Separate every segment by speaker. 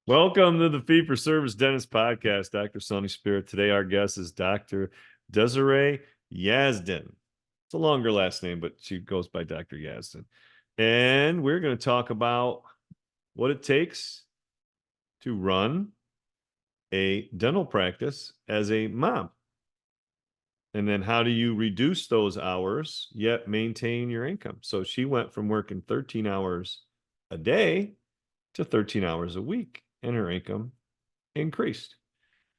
Speaker 1: Welcome to the Fee for Service Dentist Podcast. Dr. Sonny Spirit. Today, our guest is Dr. Desiree Yazdan. It's a longer last name, but she goes by Dr. Yazdan. And we're going to talk about what it takes to run a dental practice as a mom. And then how do you reduce those hours yet maintain your income? So she went from working 13 hours a day to 13 hours a week, and her income increased.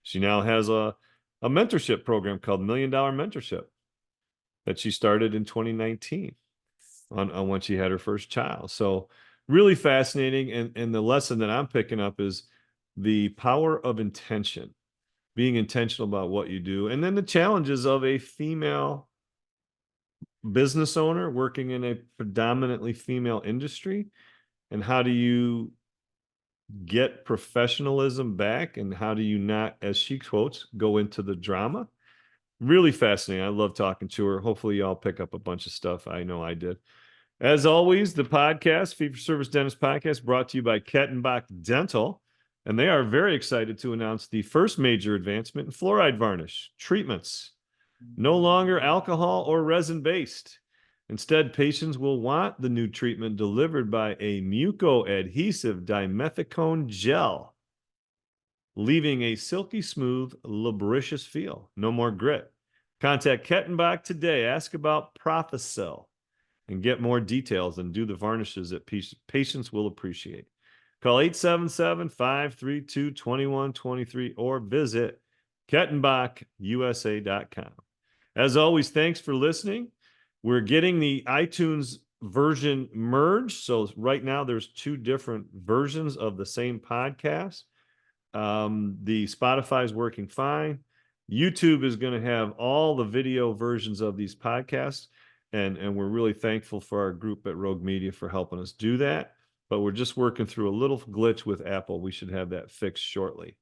Speaker 1: She now has a mentorship program called $1 Million Mentorship that she started in 2019 on when she had her first child. So really fascinating. And the lesson that I'm picking up is the power of intention, being intentional about what you do. And then the challenges of a female business owner working in a predominantly female industry. And how do you get professionalism back, and how do you not, as she quotes, go into the drama? Really fascinating. I love talking to her. Hopefully y'all pick up a bunch of stuff. I know I did. As always, the podcast, Fee for Service Dentist Podcast, brought to you by Kettenbach Dental. And they are very excited to announce the first major advancement in fluoride varnish treatments. No longer alcohol or resin-based. Instead, patients will want the new treatment delivered by a muco-adhesive dimethicone gel, leaving a silky smooth, lubricious feel. No more grit. Contact Kettenbach today. Ask about Prophicel and get more details and do the varnishes that patients will appreciate. Call 877-532-2123 or visit KettenbachUSA.com. As always, thanks for listening. We're getting the iTunes version merged. So right now there's two different versions of the same podcast. The Spotify is working fine. YouTube is going to have all the video versions of these podcasts. And we're really thankful for our group at Rogue Media for helping us do that. But we're just working through a little glitch with Apple. We should have that fixed shortly.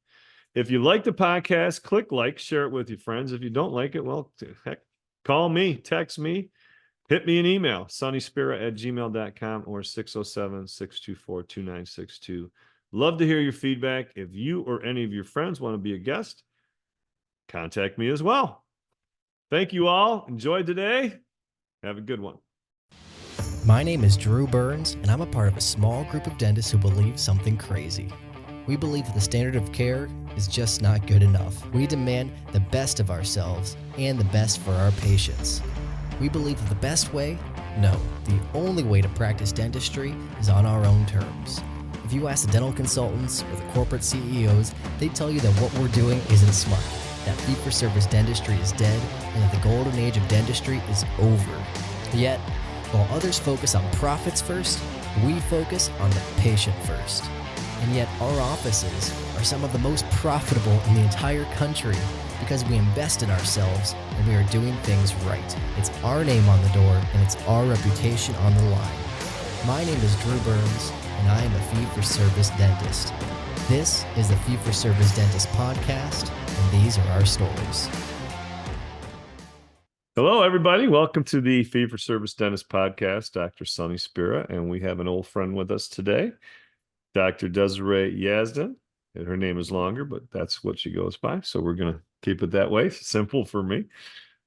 Speaker 1: If you like the podcast, click like, share it with your friends. If you don't like it, well, heck, call me, text me, hit me an email, sonnyspira@gmail.com or 607-624-2962. Love to hear your feedback. If you or any of your friends want to be a guest, contact me as well. Thank you all. Enjoy today. Have a good one.
Speaker 2: My name is Drew Burns, and I'm a part of a small group of dentists who believe something crazy. We believe that the standard of care is just not good enough. We demand the best of ourselves and the best for our patients. We believe that the best way? No, the only way to practice dentistry is on our own terms. If you ask the dental consultants or the corporate CEOs, they tell you that what we're doing isn't smart, that fee-for-service dentistry is dead, and that the golden age of dentistry is over. Yet, while others focus on profits first, we focus on the patient first. And yet our offices are some of the most profitable in the entire country because we invest in ourselves and we are doing things right. It's our name on the door and it's our reputation on the line. My name is Drew Burns and I am a fee-for-service dentist. This is the Fee-for-Service Dentist Podcast, and these are our stories.
Speaker 1: Hello, everybody. Welcome to the Fee for Service Dentist Podcast, Dr. Sonny Spira, and we have an old friend with us today, Dr. Desiree Yazdan. And her name is longer, but that's what she goes by, so we're going to keep it that way. Simple for me.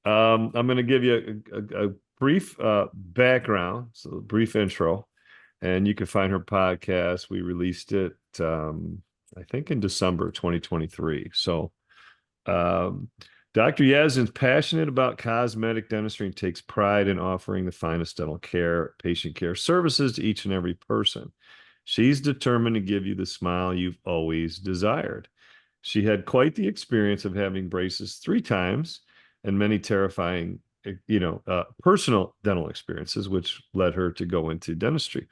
Speaker 1: I'm going to give you a brief background, so a brief intro, and you can find her podcast. We released it, I think, in December 2023. So, Dr. Yazdan is passionate about cosmetic dentistry and takes pride in offering the finest dental care, patient care services to each and every person. She's determined to give you the smile you've always desired. She had quite the experience of having braces 3 times and many terrifying, personal dental experiences, which led her to go into dentistry.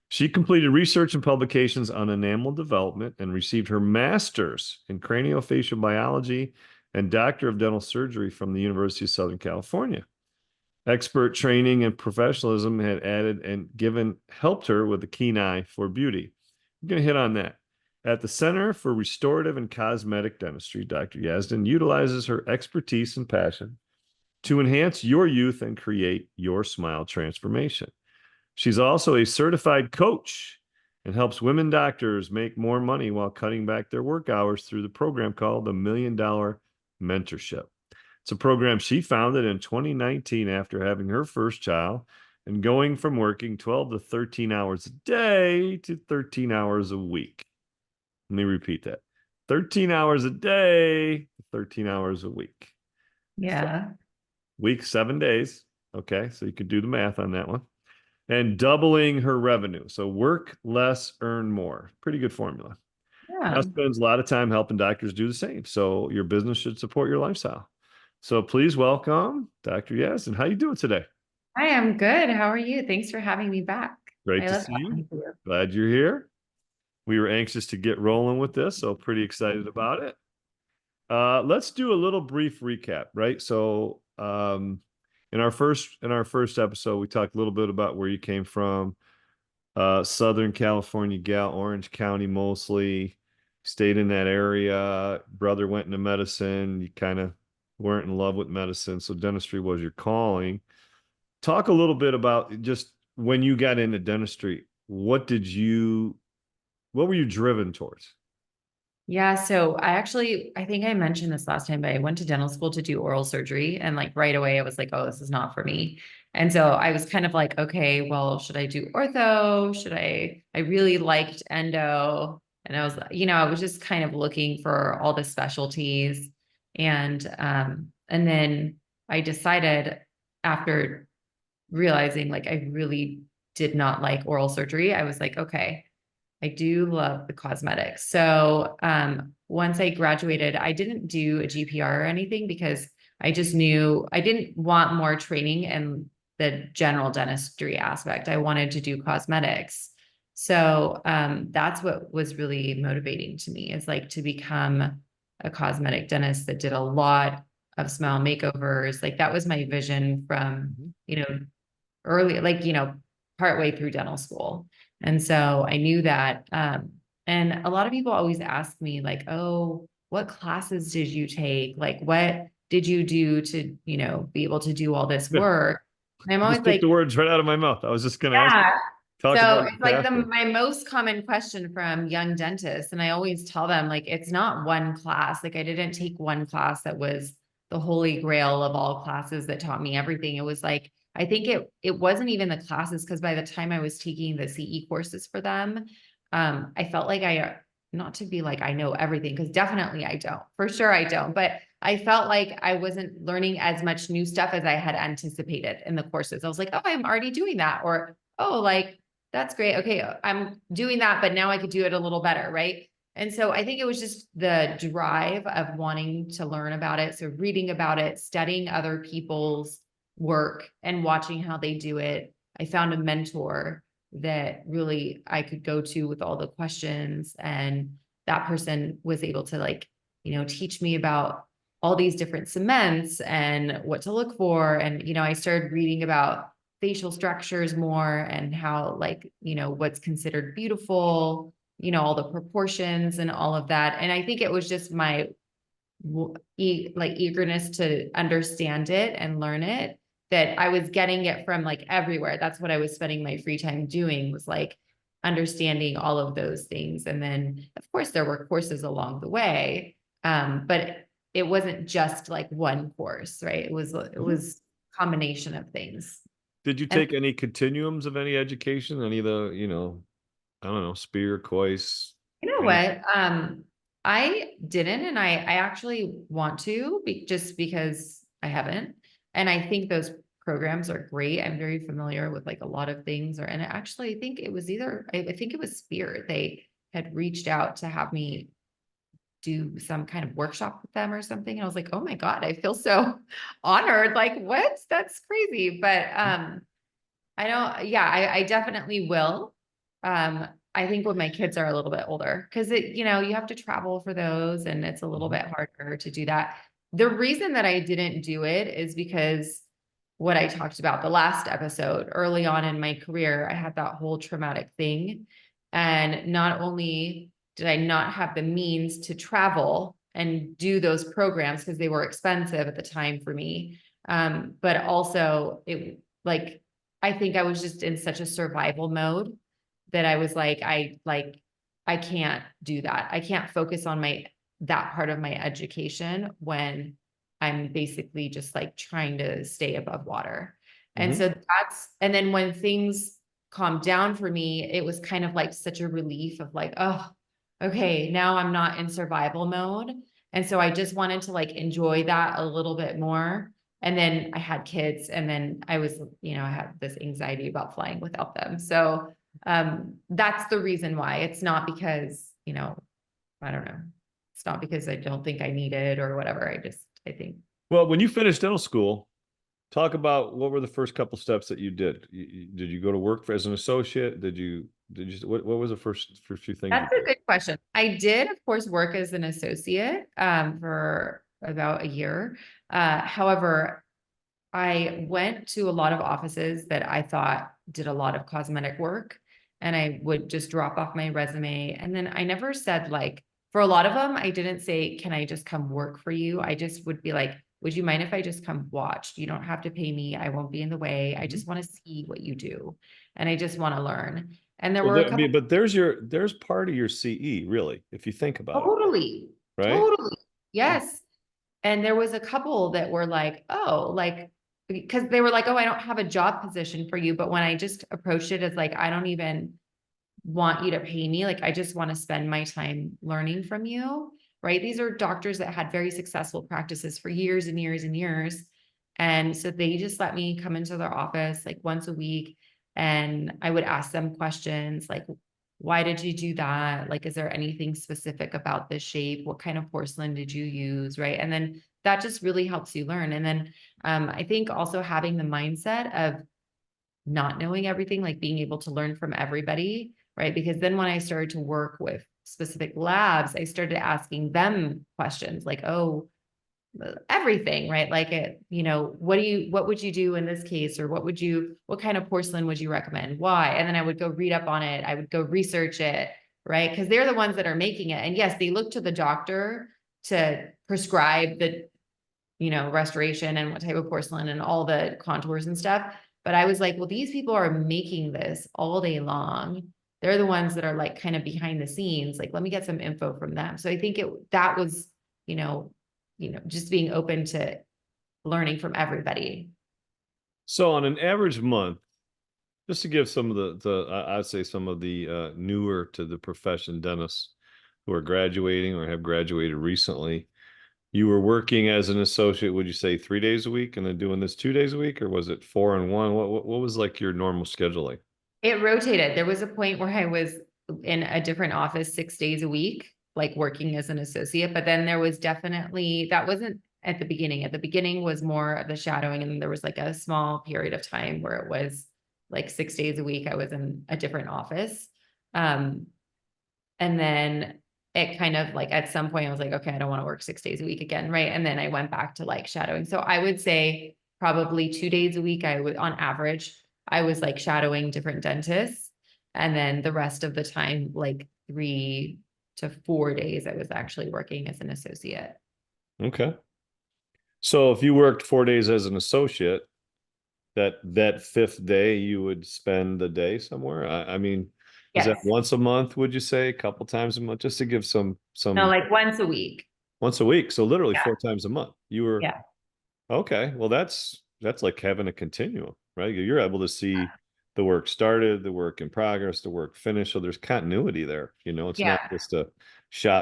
Speaker 1: She completed research and publications on enamel development and received her master's in craniofacial biology and Doctor of Dental Surgery from the University of Southern California. Expert training and professionalism had added and helped her with a keen eye for beauty. I'm going to hit on that. At the Center for Restorative and Cosmetic Dentistry, Dr. Yazdan utilizes her expertise and passion to enhance your youth and create your smile transformation. She's also a certified coach and helps women doctors make more money while cutting back their work hours through the program called the $1 Million Mentorship. It's a program she founded in 2019 after having her first child and going from working 12 to 13 hours a day to 13 hours a week. Let me repeat that. 13 hours a day, 13 hours a week.
Speaker 3: Yeah.
Speaker 1: Week, 7 days. Okay, so you could do the math on that one. And doubling her revenue. So work less, earn more. Pretty good formula.
Speaker 3: Yeah.
Speaker 1: Now spends a lot of time helping doctors do the same. So your business should support your lifestyle. So please welcome Dr. Yazdan. How you doing today?
Speaker 3: I am good. How are you? Thanks for having me back.
Speaker 1: Great
Speaker 3: I
Speaker 1: to
Speaker 3: love
Speaker 1: see you.
Speaker 3: talking to you.
Speaker 1: Glad you're here. We were anxious to get rolling with this, so pretty excited about it. Let's do a little brief recap, right? So, in our first episode, we talked a little bit about where you came from, Southern California gal, Orange County mostly, stayed in that area. Brother went into medicine. You kind of weren't in love with medicine, so dentistry was your calling. Talk a little bit about just when you got into dentistry. What were you driven towards?
Speaker 3: Yeah, so I think I mentioned this last time, but I went to dental school to do oral surgery. And like right away, I was like, oh, this is not for me. And so I was kind of like, okay, well, should I do ortho? I really liked endo. And I was, I was just kind of looking for all the specialties. And then I decided after realizing like I really did not like oral surgery, I was like, okay, I do love the cosmetics. So once I graduated, I didn't do a GPR or anything because I just knew I didn't want more training in the general dentistry aspect. I wanted to do cosmetics. So that's what was really motivating to me, is like to become a cosmetic dentist that did a lot of smile makeovers. Like that was my vision from, early, like, partway through dental school. And so I knew that. And a lot of people always ask me, like, oh, what classes did you take? Like, what did you do to, be able to do all this
Speaker 1: Yeah.
Speaker 3: work? And I'm
Speaker 1: You
Speaker 3: always
Speaker 1: just took
Speaker 3: like,
Speaker 1: the words right out of my mouth. I was just going to ask,
Speaker 3: yeah.
Speaker 1: talk
Speaker 3: So
Speaker 1: about
Speaker 3: it's
Speaker 1: your
Speaker 3: like
Speaker 1: path there.
Speaker 3: my most common question from young dentists. And I always tell them, like, it's not one class. Like I didn't take one class that was the holy grail of all classes that taught me everything. It was like, I think it wasn't even the classes, because by the time I was taking the CE courses for them, I felt like not to be like I know everything, because definitely I don't. For sure I don't. But I felt like I wasn't learning as much new stuff as I had anticipated in the courses. I was like, oh, I'm already doing that. Or, oh, like, that's great. Okay, I'm doing that, but now I could do it a little better, right? And so I think it was just the drive of wanting to learn about it. So reading about it, studying other people's work and watching how they do it. I found a mentor that really I could go to with all the questions, and that person was able to, like, teach me about all these different cements and what to look for. And, I started reading about facial structures more, and how, like, what's considered beautiful, all the proportions and all of that. And I think it was just my eagerness to understand it and learn it, that I was getting it from like everywhere. That's what I was spending my free time doing, was like understanding all of those things. And then of course there were courses along the way. But it wasn't just like one course, right? It was combination of things.
Speaker 1: Did you take any continuums of any education? Any of the, I don't know, Spear, Coyce?
Speaker 3: You know what? I didn't, and I actually want to, just because I haven't. And I think those programs are great. I'm very familiar with like a lot of things, and actually I think it was I think it was Spear. They had reached out to have me do some kind of workshop with them or something. And I was like, oh my God, I feel so honored. Like, what? That's crazy. But I know, yeah, I definitely will. I think when my kids are a little bit older, because you have to travel for those, and it's a little bit harder to do that. The reason that I didn't do it is because what I talked about the last episode, early on in my career, I had that whole traumatic thing. And not only did I not have the means to travel and do those programs, because they were expensive at the time for me, but also I think I was just in such a survival mode that I was like, I can't do that. I can't focus on that part of my education when I'm basically just like trying to stay above water. And
Speaker 1: Mhm.
Speaker 3: so and then when things calmed down for me, it was kind of like such a relief of like, oh, okay, now I'm not in survival mode. And so I just wanted to like enjoy that a little bit more. And then I had kids, and then I was, I had this anxiety about flying without them. So that's the reason why. It's not because, I don't know. It's not because I don't think I need it or whatever. I think.
Speaker 1: Well, when you finished dental school, talk about what were the first couple steps that you did. Did you go to work as an associate? What was the first few things you
Speaker 3: That's a
Speaker 1: did?
Speaker 3: good question. I did, of course, work as an associate for about a year. However, I went to a lot of offices that I thought did a lot of cosmetic work, and I would just drop off my resume. And then I never said, like, for a lot of them, I didn't say, can I just come work for you? I just would be like, would you mind if I just come watch? You don't have to pay me. I won't be in the way. I
Speaker 1: Mhm.
Speaker 3: just want to see what you do. And I just want to learn. And there
Speaker 1: Well,
Speaker 3: were a
Speaker 1: I mean,
Speaker 3: couple.
Speaker 1: but there's part of your CE really, if you think about it,
Speaker 3: Totally.
Speaker 1: right?
Speaker 3: Totally. Yes. And there was a couple that were like, oh, like, because they were like, oh, I don't have a job position for you. But when I just approached it as like, I don't even want you to pay me, like, I just want to spend my time learning from you. Right. These are doctors that had very successful practices for years and years and years. And so they just let me come into their office like once a week. And I would ask them questions like, why did you do that? Like, is there anything specific about this shape? What kind of porcelain did you use? Right. And then that just really helps you learn. And then I think also having the mindset of not knowing everything, like being able to learn from everybody, right? Because then when I started to work with specific labs, I started asking them questions like, oh, everything, right? Like what would you do in this case? Or what kind of porcelain would you recommend? Why? And then I would go read up on it. I would go research it, right? Because they're the ones that are making it. And yes, they look to the doctor to prescribe the, restoration and what type of porcelain and all the contours and stuff. But I was like, well, these people are making this all day long. They're the ones that are like kind of behind the scenes. Like, let me get some info from them. So I think that was, you know, just being open to learning from everybody.
Speaker 1: So on an average month, just to give some of I'd say some of the newer to the profession dentists who are graduating or have graduated recently, you were working as an associate, would you say 3 days a week and then doing this 2 days a week, or was it 4 and 1? What was like your normal scheduling?
Speaker 3: It rotated. There was a point where I was in a different office 6 days a week, like working as an associate. But then there was definitely, that wasn't at the beginning. At the beginning was more of the shadowing. And there was like a small period of time where it was like 6 days a week. I was in a different office. Um, and then it kind of like at some point I was like, okay, I don't want to work 6 days a week again. Right. And then I went back to like shadowing. So I would say probably 2 days a week, I would on average, I was like shadowing different dentists. And then the rest of the time, like 3 to 4 days, I was actually working as an associate.
Speaker 1: Okay. So if you worked 4 days as an associate, that fifth day you would spend the day somewhere. I mean, is that
Speaker 3: Yes.
Speaker 1: once a month, would you say, a couple times a month, just to give
Speaker 3: No,
Speaker 1: some
Speaker 3: like once a week.
Speaker 1: once a week? So literally
Speaker 3: Yeah.
Speaker 1: 4 times a month. You were
Speaker 3: Yeah.
Speaker 1: okay. Well, that's like having a continuum, right? You're able to see the work started, the work in progress, the work finished. So there's continuity there. It's not
Speaker 3: Yeah.
Speaker 1: just a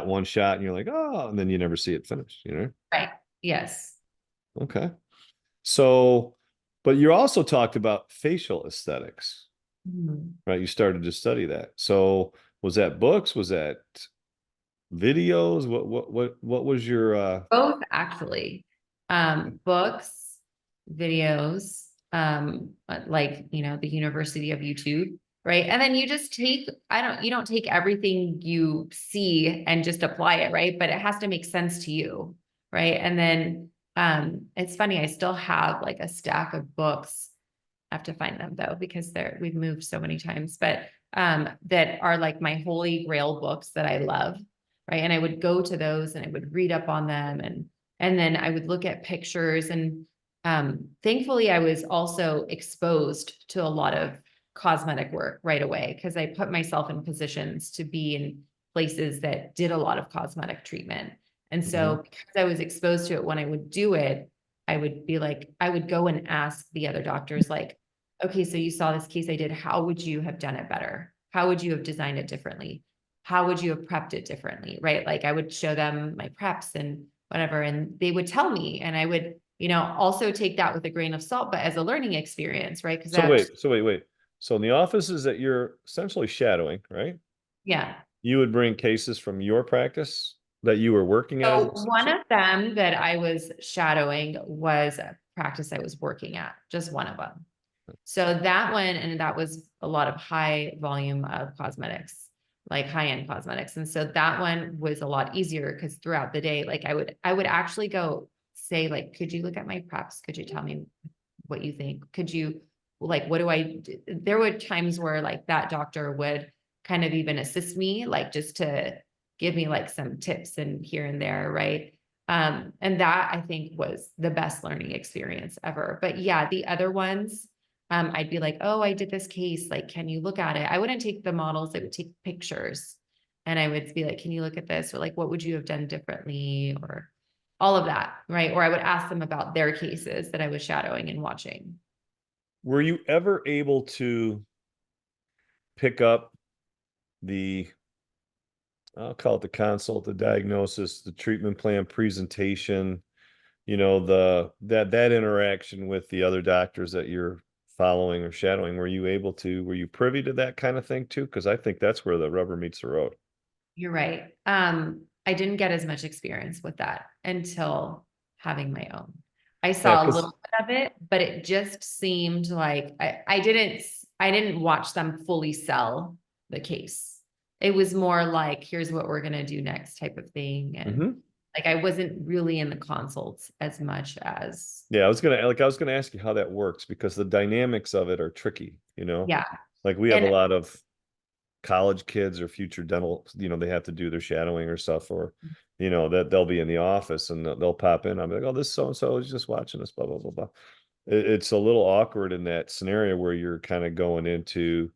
Speaker 1: one shot and you're like, oh, and then you never see it finished.
Speaker 3: Right. Yes.
Speaker 1: Okay. So, but you also talked about facial aesthetics,
Speaker 3: Mhm.
Speaker 1: right? You started to study that. So was that books? Was that videos? What was your
Speaker 3: Both actually. Books, videos, like, the University of YouTube, right? And then you just take, you don't take everything you see and just apply it, right? But it has to make sense to you, right? And then it's funny, I still have like a stack of books. I have to find them though, because we've moved so many times, but that are like my holy grail books that I love. Right. And I would go to those and I would read up on them, and then I would look at pictures, and thankfully I was also exposed to a lot of cosmetic work right away because I put myself in positions to be in places that did a lot of cosmetic treatment. And so because I was exposed to it when I would do it, I would be like, I would go and ask the other doctors, like, okay, so you saw this case I did. How would you have done it better? How would you have designed it differently? How would you have prepped it differently? Right. Like I would show them my preps and whatever, and they would tell me, and I would, also take that with a grain of salt, but as a learning experience, right? Because
Speaker 1: Wait. So in the offices that you're essentially shadowing, right?
Speaker 3: yeah.
Speaker 1: You would bring cases from your practice that you were working at.
Speaker 3: So one of them that I was shadowing was a practice I was working at, just one of them. So that one, and that was a lot of high volume of cosmetics, like high-end cosmetics. And so that one was a lot easier because throughout the day, like I would actually go say, like, could you look at my preps? Could you tell me what you think? Could you, like, what do I do? There were times where like that doctor would kind of even assist me, like just to give me like some tips and here and there, right? And that I think was the best learning experience ever. But yeah, the other ones, I'd be like, oh, I did this case. Like, can you look at it? I wouldn't take the models, I would take pictures. And I would be like, can you look at this? Or like, what would you have done differently? Or all of that, right? Or I would ask them about their cases that I was shadowing and watching.
Speaker 1: Were you ever able to pick up the, I'll call it the consult, the diagnosis, the treatment plan presentation, that interaction with the other doctors that you're following or shadowing? Were you privy to that kind of thing too? Because I think that's where the rubber meets the road.
Speaker 3: You're right. I didn't get as much experience with that until having my own. I
Speaker 1: Yeah,
Speaker 3: saw a
Speaker 1: because
Speaker 3: little bit of it, but it just seemed like I didn't watch them fully sell the case. It was more like, here's what we're gonna do next type of thing. And like I wasn't really in the consults as much as
Speaker 1: yeah, I was gonna ask you how that works because the dynamics of it are tricky,
Speaker 3: yeah.
Speaker 1: Like we have a
Speaker 3: And
Speaker 1: lot of college kids or future dental, they have to do their shadowing or stuff, or that they'll be in the office and they'll pop in. I'm like, oh, this so and so is just watching us, blah blah blah blah. It's a little awkward in that scenario where you're kind of going into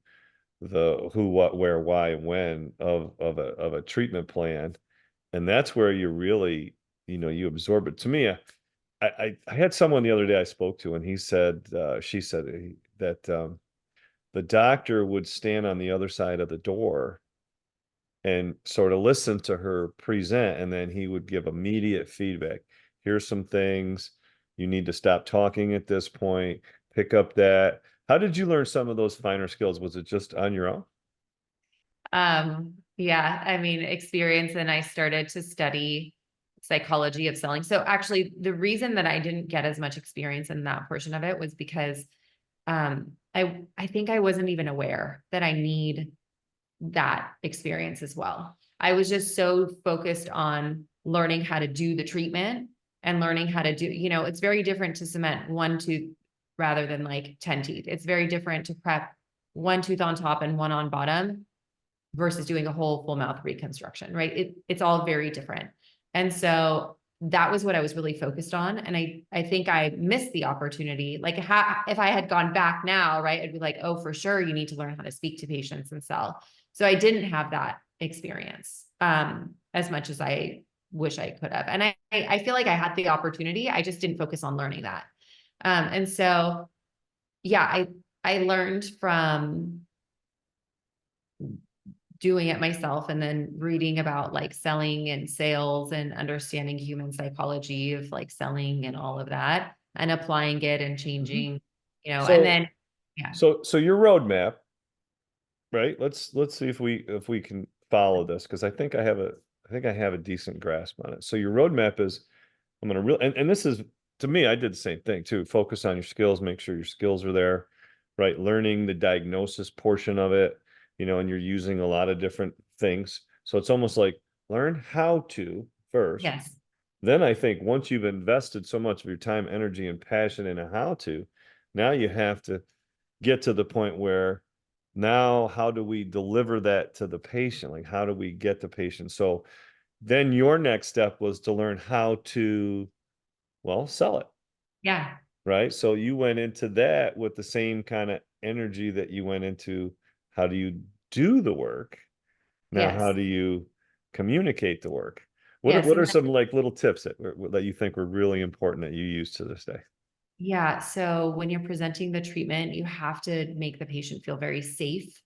Speaker 1: the who, what, where, why, and when of a treatment plan, and that's where you really you absorb it. To me, I had someone the other day I spoke to, and she said that the doctor would stand on the other side of the door and sort of listen to her present, and then he would give immediate feedback. Here's some things you need to stop talking at this point, pick up that. How did you learn some of those finer skills? Was it just on your own?
Speaker 3: yeah, I mean, experience, and I started to study psychology of selling. So actually the reason that I didn't get as much experience in that portion of it was because I think I wasn't even aware that I need that experience as well. I was just so focused on learning how to do the treatment and learning how to do, it's very different to cement one tooth rather than like 10 teeth. It's very different to prep one tooth on top and one on bottom versus doing a whole full mouth reconstruction, right? It's all very different. And so that was what I was really focused on. And I think I missed the opportunity. Like if I had gone back now, right, I'd be like, oh, for sure, you need to learn how to speak to patients and sell. So I didn't have that experience as much as I wish I could have. And I feel like I had the opportunity. I just didn't focus on learning that. And so, yeah, I learned from doing it myself and then reading about like selling and sales and understanding human psychology of like selling and all of that and applying it and changing, and then,
Speaker 1: So,
Speaker 3: yeah,
Speaker 1: so your roadmap, right? Let's see if we can follow this, because I think I have a decent grasp on it. So your roadmap is, I'm gonna real and this is, to me, I did the same thing too. Focus on your skills, make sure your skills are there, right? Learning the diagnosis portion of it, and you're using a lot of different things. So it's almost like learn how to first.
Speaker 3: yes,
Speaker 1: Then I think once you've invested so much of your time, energy, and passion in a how to, now you have to get to the point where now how do we deliver that to the patient? Like how do we get the patient? So then your next step was to learn how to, well, sell it,
Speaker 3: yeah,
Speaker 1: right? So you went into that with the same kind of energy that you went into how do you do the work. Now, how
Speaker 3: Yes.
Speaker 1: do you communicate the work?
Speaker 3: Yes.
Speaker 1: What are some like little tips that you think were really important that you use to this day?
Speaker 3: Yeah. So when you're presenting the treatment, you have to make the patient feel very safe.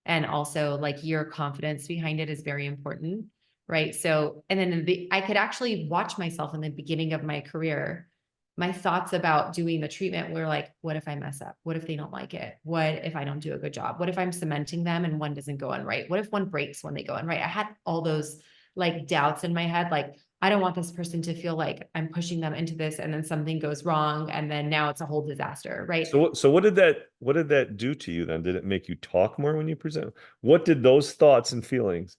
Speaker 3: And also like your confidence behind it is very important. Right. So, and then I could actually watch myself in the beginning of my career. My thoughts about doing the treatment were like, what if I mess up? What if they don't like it? What if I don't do a good job? What if I'm cementing them and one doesn't go in right? What if one breaks when they go in right? I had all those like doubts in my head. Like, I don't want this person to feel like I'm pushing them into this and then something goes wrong. And then now it's a whole disaster. Right.
Speaker 1: So what did that do to you then? Did it make you talk more when you present? What did those thoughts and feelings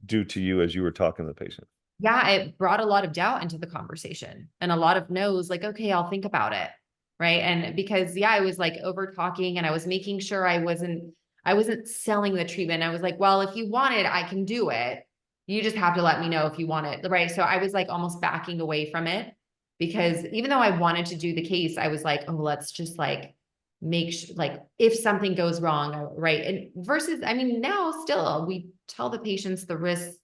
Speaker 1: do to you as you were talking to the patient?
Speaker 3: Yeah, it brought a lot of doubt into the conversation and a lot of no's, like, okay, I'll think about it. Right. And because, yeah, I was like over talking and I was making sure I wasn't selling the treatment. I was like, well, if you want it, I can do it. You just have to let me know if you want it. Right. So I was like almost backing away from it because even though I wanted to do the case, I was like, oh, let's just like make sure, like, if something goes wrong. Right. And versus, I mean, now still we tell the patients the risks,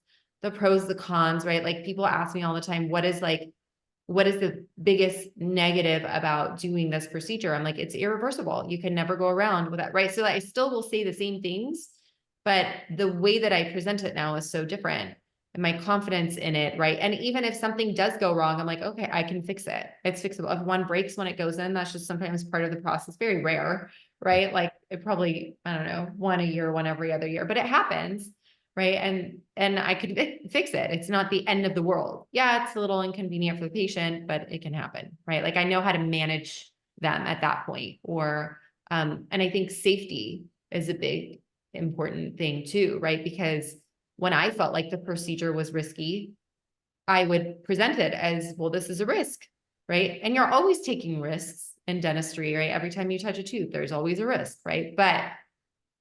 Speaker 3: the pros, the cons, right? Like people ask me all the time, what is the biggest negative about doing this procedure? I'm like, it's irreversible. You can never go around with that, right? So I still will say the same things, but the way that I present it now is so different and my confidence in it, right? And even if something does go wrong, I'm like, okay, I can fix it. It's fixable. If one breaks when it goes in, that's just sometimes part of the process, very rare, right? Like it probably, I don't know, one a year, one every other year, but it happens. Right. And I could fix it. It's not the end of the world. Yeah, it's a little inconvenient for the patient, but it can happen. Right. Like I know how to manage them at that point. Or and I think safety is a big important thing too, right? Because when I felt like the procedure was risky, I would present it as, well, this is a risk, right? And you're always taking risks in dentistry, right? Every time you touch a tooth, there's always a risk, right? But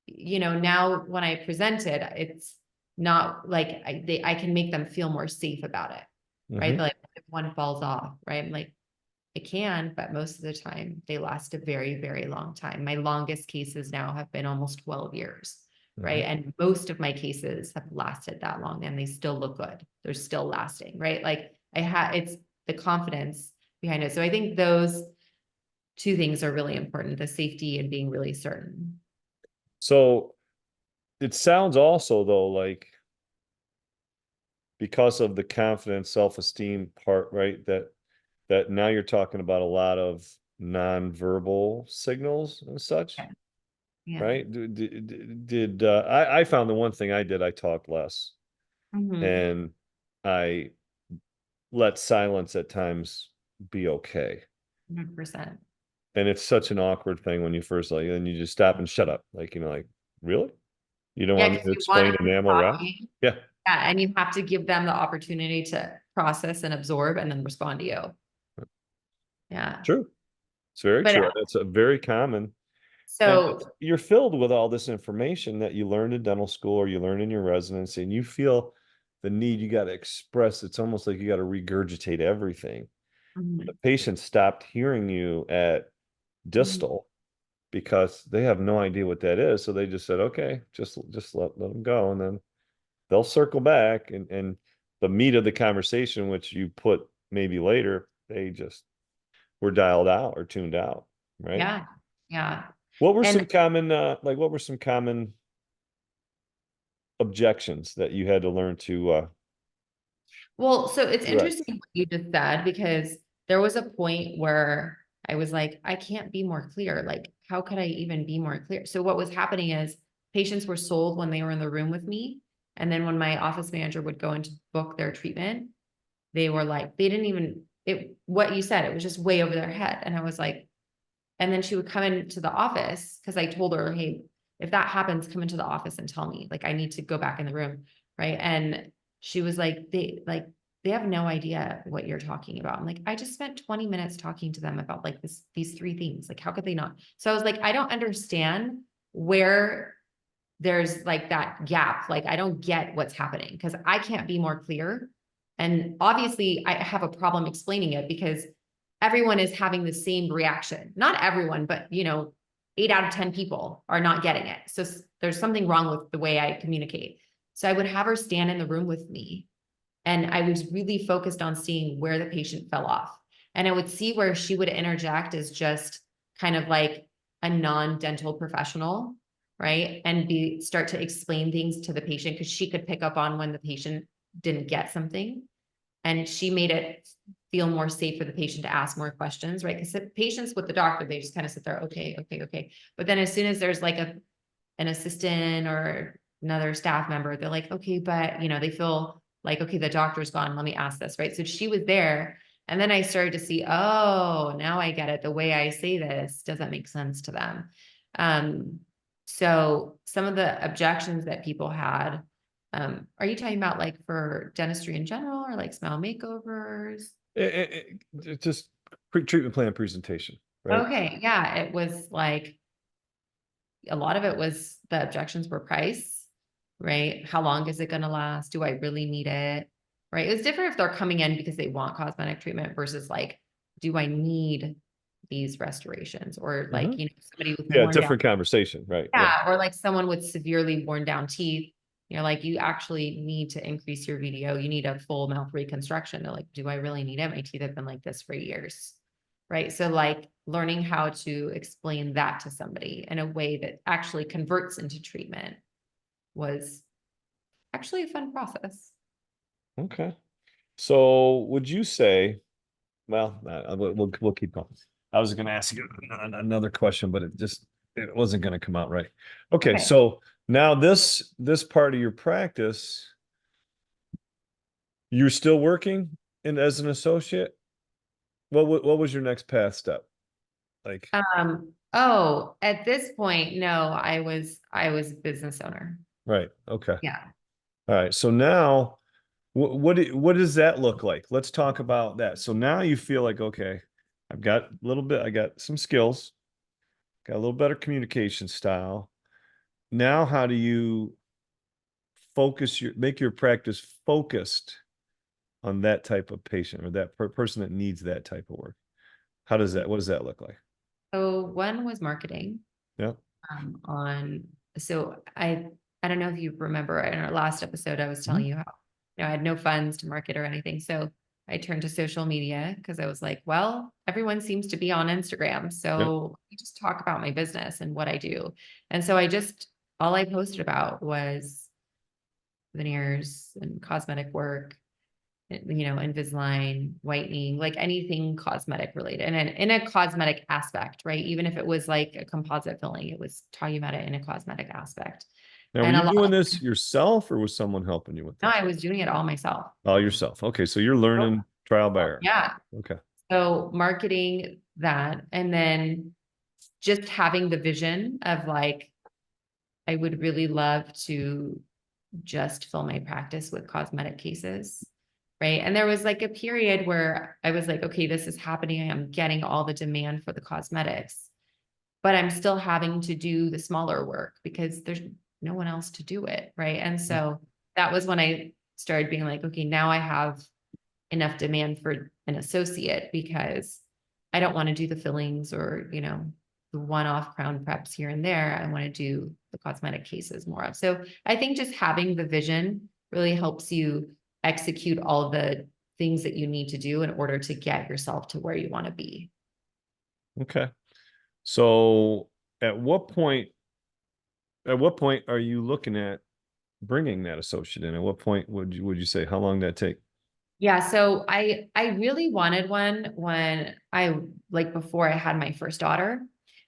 Speaker 3: now when I present it, it's not like I can make them feel more safe about it, right?
Speaker 1: Mhm.
Speaker 3: Like if one falls off, right? I'm like, it can, but most of the time they last a very, very long time. My longest cases now have been almost 12 years, right?
Speaker 1: Mhm.
Speaker 3: And most of my cases have lasted that long and they still look good. They're still lasting, right? Like it's the confidence behind it. So I think those two things are really important, the safety and being really certain.
Speaker 1: So it sounds also though like because of the confidence, self-esteem part, right? That now you're talking about a lot of nonverbal signals and such,
Speaker 3: Yeah. Yeah.
Speaker 1: right? I found the one thing I did, I talked less
Speaker 3: Mhm.
Speaker 1: and I let silence at times be okay.
Speaker 3: 100%.
Speaker 1: And it's such an awkward thing when you first like, and you just stop and shut up. Like, like, really? You don't
Speaker 3: Yeah,
Speaker 1: want me
Speaker 3: because
Speaker 1: to
Speaker 3: you want
Speaker 1: explain
Speaker 3: them
Speaker 1: enamel rods?
Speaker 3: talking.
Speaker 1: Yeah,
Speaker 3: Yeah, and you have to give them the opportunity to process and absorb and then respond to you. Yeah.
Speaker 1: true. It's very
Speaker 3: But
Speaker 1: true. That's a very common. And
Speaker 3: so
Speaker 1: you're filled with all this information that you learned in dental school or you learn in your residency, and you feel the need, you got to express. It's almost like you got to regurgitate everything. The
Speaker 3: mhm,
Speaker 1: patient stopped hearing you at
Speaker 3: mhm.
Speaker 1: distal because they have no idea what that is. So they just said, okay, just let them go. And then they'll circle back and the meat of the conversation, which you put maybe later, they just were dialed out or tuned out. Right.
Speaker 3: Yeah. Yeah.
Speaker 1: What were some
Speaker 3: And
Speaker 1: common what were some common objections that you had to learn to
Speaker 3: well, so it's
Speaker 1: correct?
Speaker 3: interesting what you just said because there was a point where I was like, I can't be more clear. Like, how could I even be more clear? So what was happening is patients were sold when they were in the room with me. And then when my office manager would go in to book their treatment, they were like, they didn't even what you said, it was just way over their head. And I was like, and then she would come into the office because I told her, hey, if that happens, come into the office and tell me. Like I need to go back in the room. Right. And she was like, they have no idea what you're talking about. I'm like, I just spent 20 minutes talking to them about like these three things. Like, how could they not? So I was like, I don't understand where there's like that gap. Like, I don't get what's happening because I can't be more clear. And obviously, I have a problem explaining it because everyone is having the same reaction. Not everyone, but 8 out of 10 people are not getting it. So there's something wrong with the way I communicate. So I would have her stand in the room with me. And I was really focused on seeing where the patient fell off. And I would see where she would interject as just kind of like a non-dental professional, right? And start to explain things to the patient because she could pick up on when the patient didn't get something. And she made it feel more safe for the patient to ask more questions, right? Because the patients with the doctor, they just kind of sit there, okay, okay, okay. But then as soon as there's like an assistant or another staff member, they're like, okay, but they feel like, okay, the doctor's gone, let me ask this, right? So she was there. And then I started to see, oh, now I get it. The way I say this doesn't make sense to them. So some of the objections that people had, are you talking about like for dentistry in general or like smile makeovers?
Speaker 1: Just treatment plan presentation, right?
Speaker 3: Okay, yeah, it was like a lot of it was the objections were price, right? How long is it going to last? Do I really need it? Right? It was different if they're coming in because they want cosmetic treatment versus like, do I need these restorations or like, somebody with
Speaker 1: Yeah,
Speaker 3: worn down,
Speaker 1: different conversation, right? Yeah.
Speaker 3: yeah, or like someone with severely worn down teeth. Like you actually need to increase your VDO. You need a full mouth reconstruction. They're like, do I really need it? My teeth have been like this for years. Right. So like learning how to explain that to somebody in a way that actually converts into treatment was actually a fun process.
Speaker 1: Okay. So would you say, well, we'll keep going. I was going to ask you another question, but it wasn't going to come out right. Okay. So now this part of your practice, you're still working as an associate? What was your next path step? Like,
Speaker 3: Oh, at this point, no, I was a business owner.
Speaker 1: right. Okay.
Speaker 3: Yeah.
Speaker 1: All right. So now what does that look like? Let's talk about that. So now you feel like, okay, I got some skills, got a little better communication style. Now, how do you make your practice focused on that type of patient or that person that needs that type of work? What does that look like?
Speaker 3: So one was marketing.
Speaker 1: Yeah.
Speaker 3: So I don't know if you remember in our last episode, I was telling you how, I had no funds to market or anything. So I turned to social media because I was like, well, everyone seems to be on Instagram. So I just talk about my business and what I do. And so all I posted about was veneers and cosmetic work, Invisalign, whitening, like anything cosmetic related and in a cosmetic aspect, right? Even if it was like a composite filling, it was talking about it in a cosmetic aspect.
Speaker 1: Now, were you doing this yourself or was someone helping you with
Speaker 3: No,
Speaker 1: this?
Speaker 3: I was doing it all myself.
Speaker 1: All yourself. Okay. So you're learning trial by error.
Speaker 3: Yeah.
Speaker 1: Okay.
Speaker 3: So marketing that and then just having the vision of like, I would really love to just fill my practice with cosmetic cases. Right. And there was like a period where I was like, okay, this is happening. I'm getting all the demand for the cosmetics, but I'm still having to do the smaller work because there's no one else to do it. Right. And so that was when I started being like, okay, now I have enough demand for an associate because I don't want to do the fillings or, the one-off crown preps here and there. I want to do the cosmetic cases more of. So I think just having the vision really helps you execute all the things that you need to do in order to get yourself to where you want to be.
Speaker 1: Okay. So at what point are you looking at bringing that associate in? At what point would you say, how long did that take?
Speaker 3: Yeah. So I really wanted one when before I had my first daughter,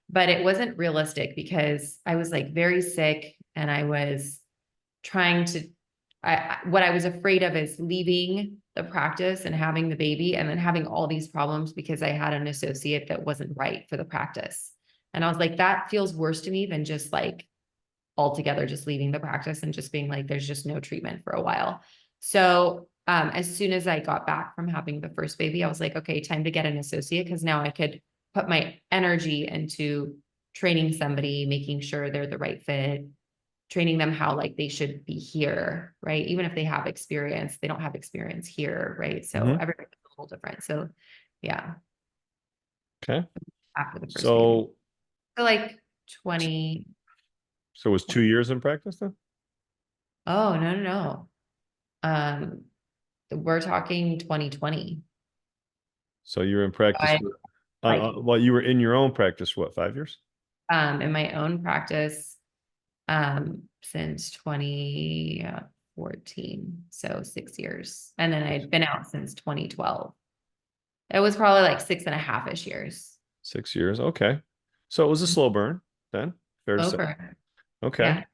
Speaker 3: but it wasn't realistic because I was like very sick and I was trying to, what I was afraid of is leaving the practice and having the baby and then having all these problems because I had an associate that wasn't right for the practice. And I was like, that feels worse to me than just like altogether just leaving the practice and just being like, there's just no treatment for a while. So as soon as I got back from having the first baby, I was like, okay, time to get an associate because now I could put my energy into training somebody, making sure they're the right fit, training them how like they should be here, right? Even if they have experience, they don't have experience here, right? So everybody's a little different. So yeah.
Speaker 1: Okay.
Speaker 3: After the first baby.
Speaker 1: So
Speaker 3: So like 20.
Speaker 1: So it was 2 years in practice then?
Speaker 3: Oh, no, no, no. We're talking 2020.
Speaker 1: So you were in practice
Speaker 3: I
Speaker 1: for,
Speaker 3: like
Speaker 1: well, you were in your own practice, what, 5 years?
Speaker 3: in my own practice since 2014, so 6 years. And then I'd been out since 2012. It was probably like 6.5-ish years.
Speaker 1: 6 years. Okay. So it was a slow burn then, fair to say.
Speaker 3: Over.
Speaker 1: Okay.
Speaker 3: Yeah.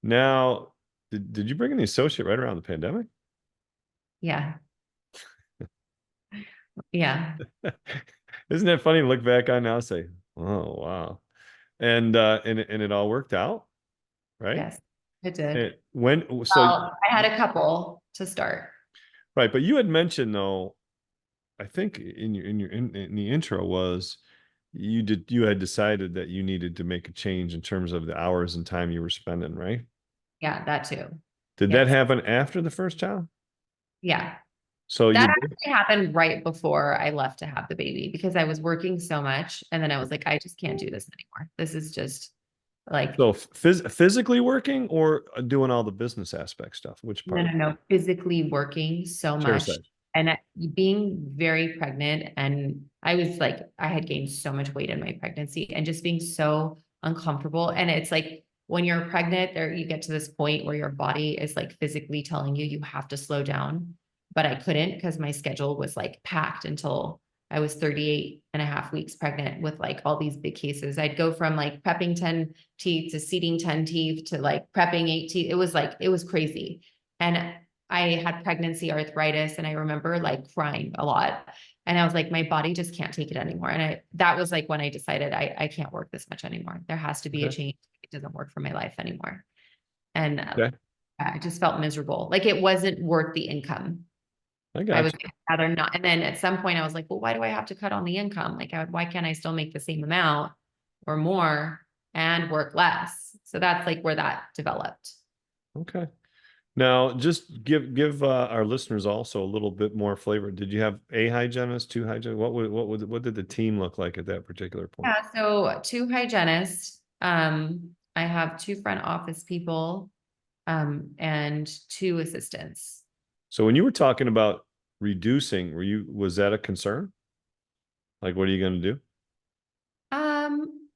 Speaker 1: Now, did you bring in the associate right around the pandemic?
Speaker 3: Yeah. Yeah.
Speaker 1: Isn't that funny to look back on now and say, oh wow. And it all worked out, right?
Speaker 3: Yes, it did.
Speaker 1: And when so
Speaker 3: Well, I had a couple to start.
Speaker 1: right, but you had mentioned though, I think in the intro was you had decided that you needed to make a change in terms of the hours and time you were spending, right?
Speaker 3: Yeah, that too.
Speaker 1: Did that
Speaker 3: Yes.
Speaker 1: happen after the first child?
Speaker 3: Yeah.
Speaker 1: So
Speaker 3: That
Speaker 1: you
Speaker 3: actually happened right before I left to have the baby because I was working so much. And then I was like, I just can't do this anymore. This is just like,
Speaker 1: so physically working or doing all the business aspect stuff? Which
Speaker 3: no,
Speaker 1: part?
Speaker 3: no, no, physically working so
Speaker 1: Chair
Speaker 3: much
Speaker 1: side.
Speaker 3: and being very pregnant. And I was like, I had gained so much weight in my pregnancy and just being so uncomfortable. And it's like when you're pregnant, there you get to this point where your body is like physically telling you you have to slow down. But I couldn't because my schedule was like packed until I was 38.5 weeks pregnant with like all these big cases. I'd go from like prepping 10 teeth to seeding 10 teeth to like prepping 8 teeth. It was like, it was crazy. And I had pregnancy arthritis and I remember like crying a lot. And I was like, my body just can't take it anymore. And that was like when I decided I can't work this much anymore. There has to be a
Speaker 1: Okay.
Speaker 3: change. It doesn't work for my life anymore. And
Speaker 1: Okay.
Speaker 3: I just felt miserable. Like it wasn't worth the income.
Speaker 1: I
Speaker 3: I
Speaker 1: got
Speaker 3: would
Speaker 1: you.
Speaker 3: rather not. And then at some point I was like, well, why do I have to cut on the income? Like, why can't I still make the same amount or more and work less? So that's like where that developed.
Speaker 1: Okay. Now, just give our listeners also a little bit more flavor. Did you have a hygienist, two hygienists? What did the team look like at that particular point?
Speaker 3: Yeah, so two hygienists. I have two front office people, and two assistants.
Speaker 1: So when you were talking about reducing, was that a concern? Like, what are you going to do?
Speaker 3: Um,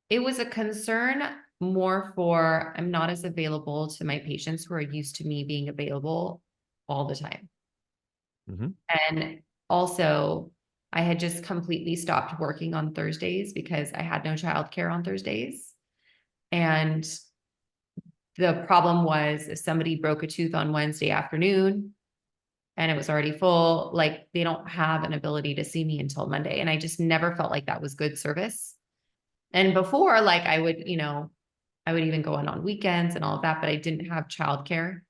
Speaker 3: it was a concern more for I'm not as available to my patients who are used to me being available all the time.
Speaker 1: Mhm.
Speaker 3: And also, I had just completely stopped working on Thursdays because I had no childcare on Thursdays. And the problem was if somebody broke a tooth on Wednesday afternoon and it was already full, like they don't have an ability to see me until Monday. And I just never felt like that was good service. And before, like I would, I would even go in on weekends and all of that, but I didn't have childcare.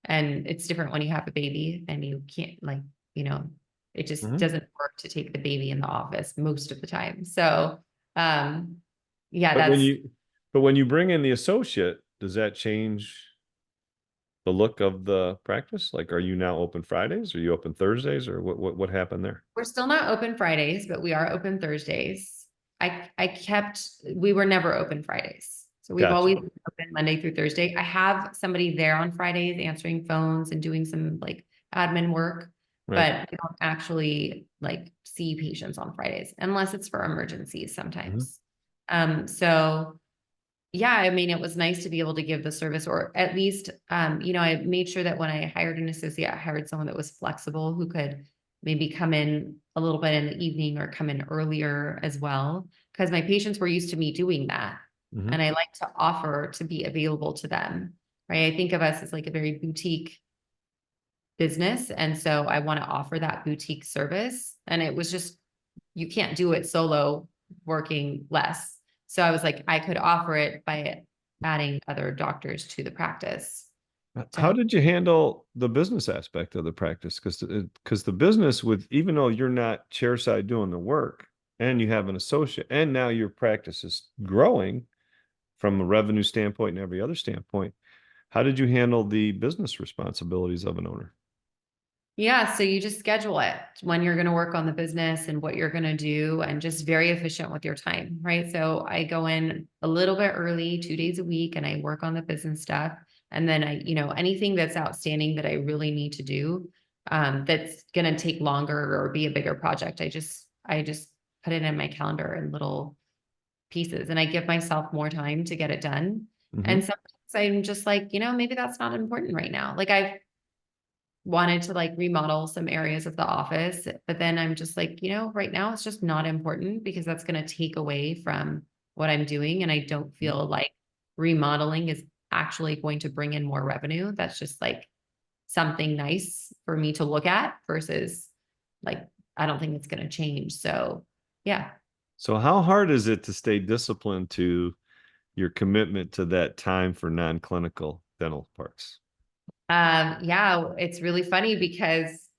Speaker 3: And it's different when you have a baby and you can't like, you know, it just
Speaker 1: Mhm.
Speaker 3: doesn't work to take the baby in the office most of the time. So yeah,
Speaker 1: But when
Speaker 3: that's
Speaker 1: you but when you bring in the associate, does that change the look of the practice? Like, are you now open Fridays? Are you open Thursdays? Or what happened there?
Speaker 3: we're still not open Fridays, but we are open Thursdays. We were never open Fridays. So we've
Speaker 1: Gotcha.
Speaker 3: always been open Monday through Thursday. I have somebody there on Fridays answering phones and doing some like admin work,
Speaker 1: Right.
Speaker 3: but I don't actually like see patients on Fridays unless it's for emergencies
Speaker 1: Mhm.
Speaker 3: sometimes. So yeah, I mean, it was nice to be able to give the service, or at least, I made sure that when I hired an associate, I hired someone that was flexible who could maybe come in a little bit in the evening or come in earlier as well. Because my patients were used to me doing that.
Speaker 1: Mhm.
Speaker 3: And I like to offer to be available to them, right? I think of us as like a very boutique business. And so I want to offer that boutique service. And it was just, you can't do it solo working less. So I was like, I could offer it by adding other doctors to the practice to
Speaker 1: How
Speaker 3: help.
Speaker 1: did you handle the business aspect of the practice? Because the business with even though you're not chairside doing the work and you have an associate and now your practice is growing from a revenue standpoint and every other standpoint, how did you handle the business responsibilities of an owner?
Speaker 3: Yeah, so you just schedule it when you're going to work on the business and what you're going to do, and just very efficient with your time, right? So I go in a little bit early, 2 days a week, and I work on the business stuff. And then anything that's outstanding that I really need to do, that's going to take longer or be a bigger project, I just put it in my calendar in little pieces, and I give myself more time to get it done.
Speaker 1: Mm-hmm.
Speaker 3: And sometimes I'm just like, maybe that's not important right now. Like I've wanted to like remodel some areas of the office, but then I'm just like, right now it's just not important because that's going to take away from what I'm doing. And I don't feel like remodeling is actually going to bring in more revenue. That's just like something nice for me to look at versus like, I don't think it's going to change. So yeah.
Speaker 1: So how hard is it to stay disciplined to your commitment to that time for non-clinical dental parts?
Speaker 3: Yeah, it's really funny because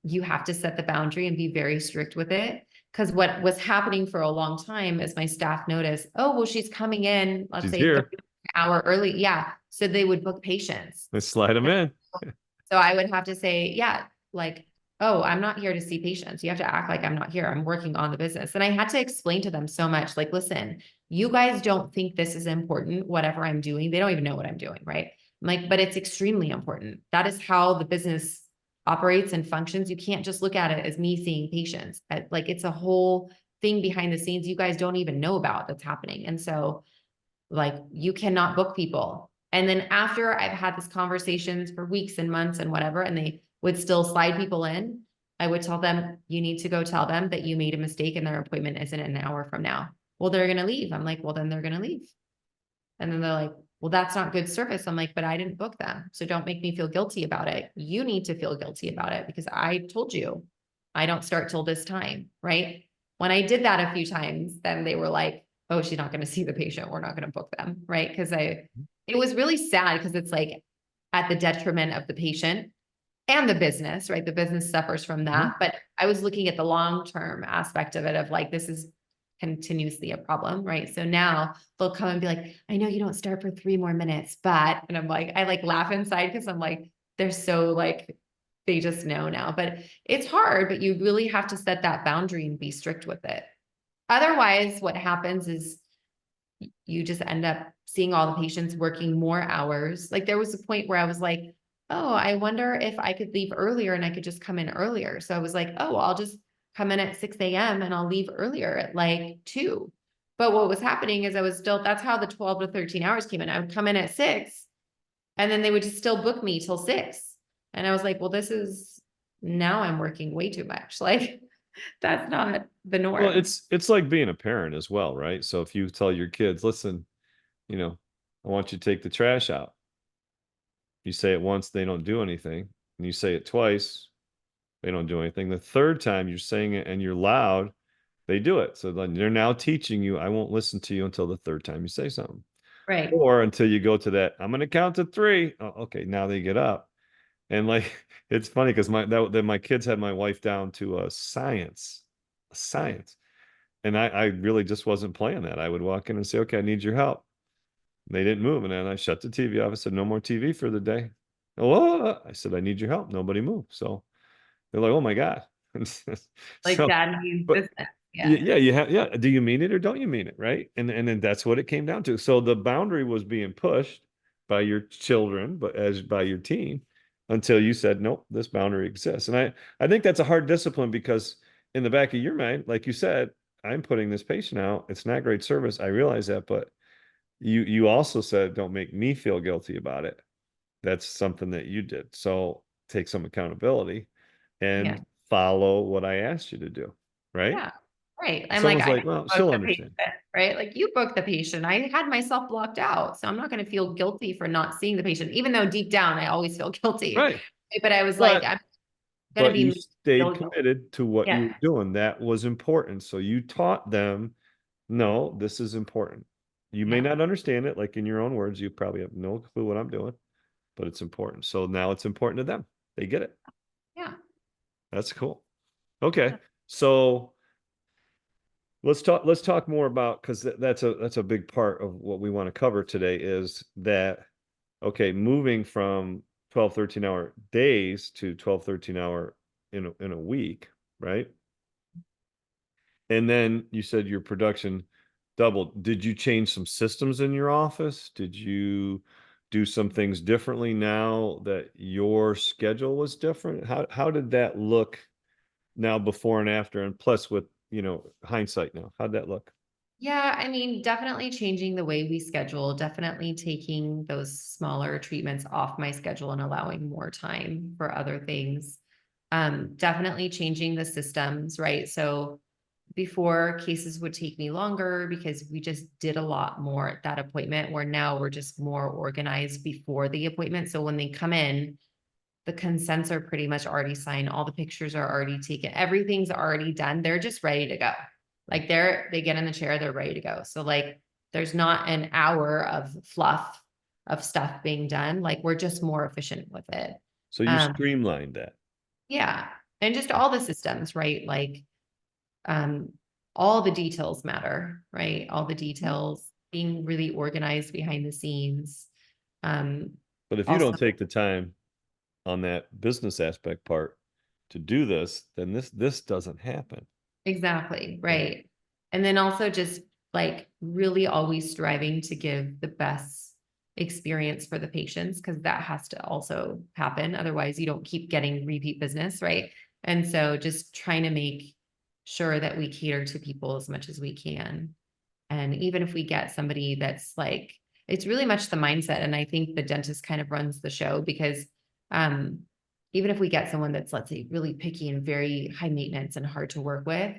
Speaker 3: you have to set the boundary and be very strict with it. Because what was happening for a long time is my staff noticed, oh, well, she's coming in, let's
Speaker 1: She's
Speaker 3: say
Speaker 1: here.
Speaker 3: 30 hour early. Yeah. So they would book patients.
Speaker 1: Let's slide them in.
Speaker 3: So I would have to say, yeah, like, oh, I'm not here to see patients. You have to act like I'm not here. I'm working on the business. And I had to explain to them so much, like, listen, you guys don't think this is important, whatever I'm doing. They don't even know what I'm doing, right? I'm like, but it's extremely important. That is how the business operates and functions. You can't just look at it as me seeing patients. Like it's a whole thing behind the scenes you guys don't even know about that's happening. And so like you cannot book people. And then after I've had these conversations for weeks and months and whatever, and they would still slide people in, I would tell them, you need to go tell them that you made a mistake and their appointment isn't an hour from now. Well, they're going to leave. I'm like, well, then they're going to leave. And then they're like, well, that's not good service. I'm like, but I didn't book them. So don't make me feel guilty about it. You need to feel guilty about it because I told you I don't start till this time. Right. When I did that a few times, then they were like, oh, she's not going to see the patient. We're not going to book them. Right. It was really sad because it's like at the detriment of the patient and the business, right? The business suffers from that. But I was looking at the long-term aspect of it of like, this is continuously a problem, right? So now they'll come and be like, I know you don't start for 3 more minutes, but, and I'm like, I like laugh inside because I'm like, they're so like, they just know now, but it's hard, but you really have to set that boundary and be strict with it. Otherwise, what happens is you just end up seeing all the patients working more hours. Like there was a point where I was like, oh, I wonder if I could leave earlier and I could just come in earlier. So I was like, oh, I'll just come in at 6 a.m. and I'll leave earlier at like 2. But what was happening is that's how the 12 to 13 hours came in. I would come in at 6 and then they would just still book me till 6. And I was like, well, now I'm working way too much. Like that's not the norm.
Speaker 1: Well, it's like being a parent as well, right? So if you tell your kids, listen, I want you to take the trash out. You say it once, they don't do anything. And you say it twice, they don't do anything. The third time you're saying it and you're loud, they do it. So then they're now teaching you, I won't listen to you until the third time you say something.
Speaker 3: Right.
Speaker 1: Or until you go to that, I'm going to count to 3. Oh, okay, now they get up. And like it's funny because my kids had my wife down to science. And I really just wasn't playing that. I would walk in and say, okay, I need your help. They didn't move. And then I shut the TV off. I said, no more TV for the day. Oh, I said, I need your help. Nobody moved. So they're like, oh my God.
Speaker 3: Like
Speaker 1: So,
Speaker 3: that means
Speaker 1: but
Speaker 3: business. Yeah.
Speaker 1: yeah, you have, yeah. Do you mean it or don't you mean it? Right. And then that's what it came down to. So the boundary was being pushed by your children, but as by your team until you said, nope, this boundary exists. And I think that's a hard discipline because in the back of your mind, like you said, I'm putting this patient out. It's not great service. I realize that, but you also said, don't make me feel guilty about it. That's something that you did. So take some accountability
Speaker 3: Yeah.
Speaker 1: and follow what I asked you to do. Right.
Speaker 3: Yeah. Right. I'm like,
Speaker 1: Someone's
Speaker 3: I
Speaker 1: like, well,
Speaker 3: booked
Speaker 1: she'll
Speaker 3: the patient,
Speaker 1: understand.
Speaker 3: right? Like you booked the patient. I had myself blocked out. So I'm not going to feel guilty for not seeing the patient, even though deep down I always feel guilty.
Speaker 1: Right.
Speaker 3: But I was like,
Speaker 1: But
Speaker 3: I'm going to
Speaker 1: but you
Speaker 3: be
Speaker 1: stayed
Speaker 3: feel guilty.
Speaker 1: committed to what you
Speaker 3: Yeah.
Speaker 1: were doing. That was important. So you taught them, no, this is important. You may
Speaker 3: Yeah.
Speaker 1: not understand it, like in your own words, you probably have no clue what I'm doing, but it's important. So now it's important to them. They get it.
Speaker 3: Yeah.
Speaker 1: That's cool. Okay. So let's talk more about because that's a big part of what we want to cover today is that okay, moving from 12, 13-hour days to 12, 13-hour in a week, right? And then you said your production doubled. Did you change some systems in your office? Did you do some things differently now that your schedule was different? How did that look now before and after? And plus with, hindsight now, how'd that look?
Speaker 3: Yeah, I mean, definitely changing the way we schedule, definitely taking those smaller treatments off my schedule and allowing more time for other things. Definitely changing the systems, right? So before, cases would take me longer because we just did a lot more at that appointment, where now we're just more organized before the appointment. So when they come in, the consents are pretty much already signed. All the pictures are already taken. Everything's already done. They're just ready to go. Like they get in the chair, they're ready to go. So like there's not an hour of fluff of stuff being done. Like we're just more efficient with it.
Speaker 1: So you
Speaker 3: Um,
Speaker 1: streamlined that.
Speaker 3: yeah. And just all the systems, right? Like um all the details matter, right? All the details, being really organized behind the scenes. Um
Speaker 1: But if you
Speaker 3: Also,
Speaker 1: don't take the time on that business aspect part to do this, then this doesn't happen.
Speaker 3: exactly,
Speaker 1: Yeah.
Speaker 3: right. And then also just like really always striving to give the best experience for the patients, because that has to also happen. Otherwise, you don't keep getting repeat business, right? And so just trying to make sure that we cater to people as much as we can. And even if we get somebody that's like, it's really much the mindset. And I think the dentist kind of runs the show, because um, even if we get someone that's, let's say, really picky and very high maintenance and hard to work with,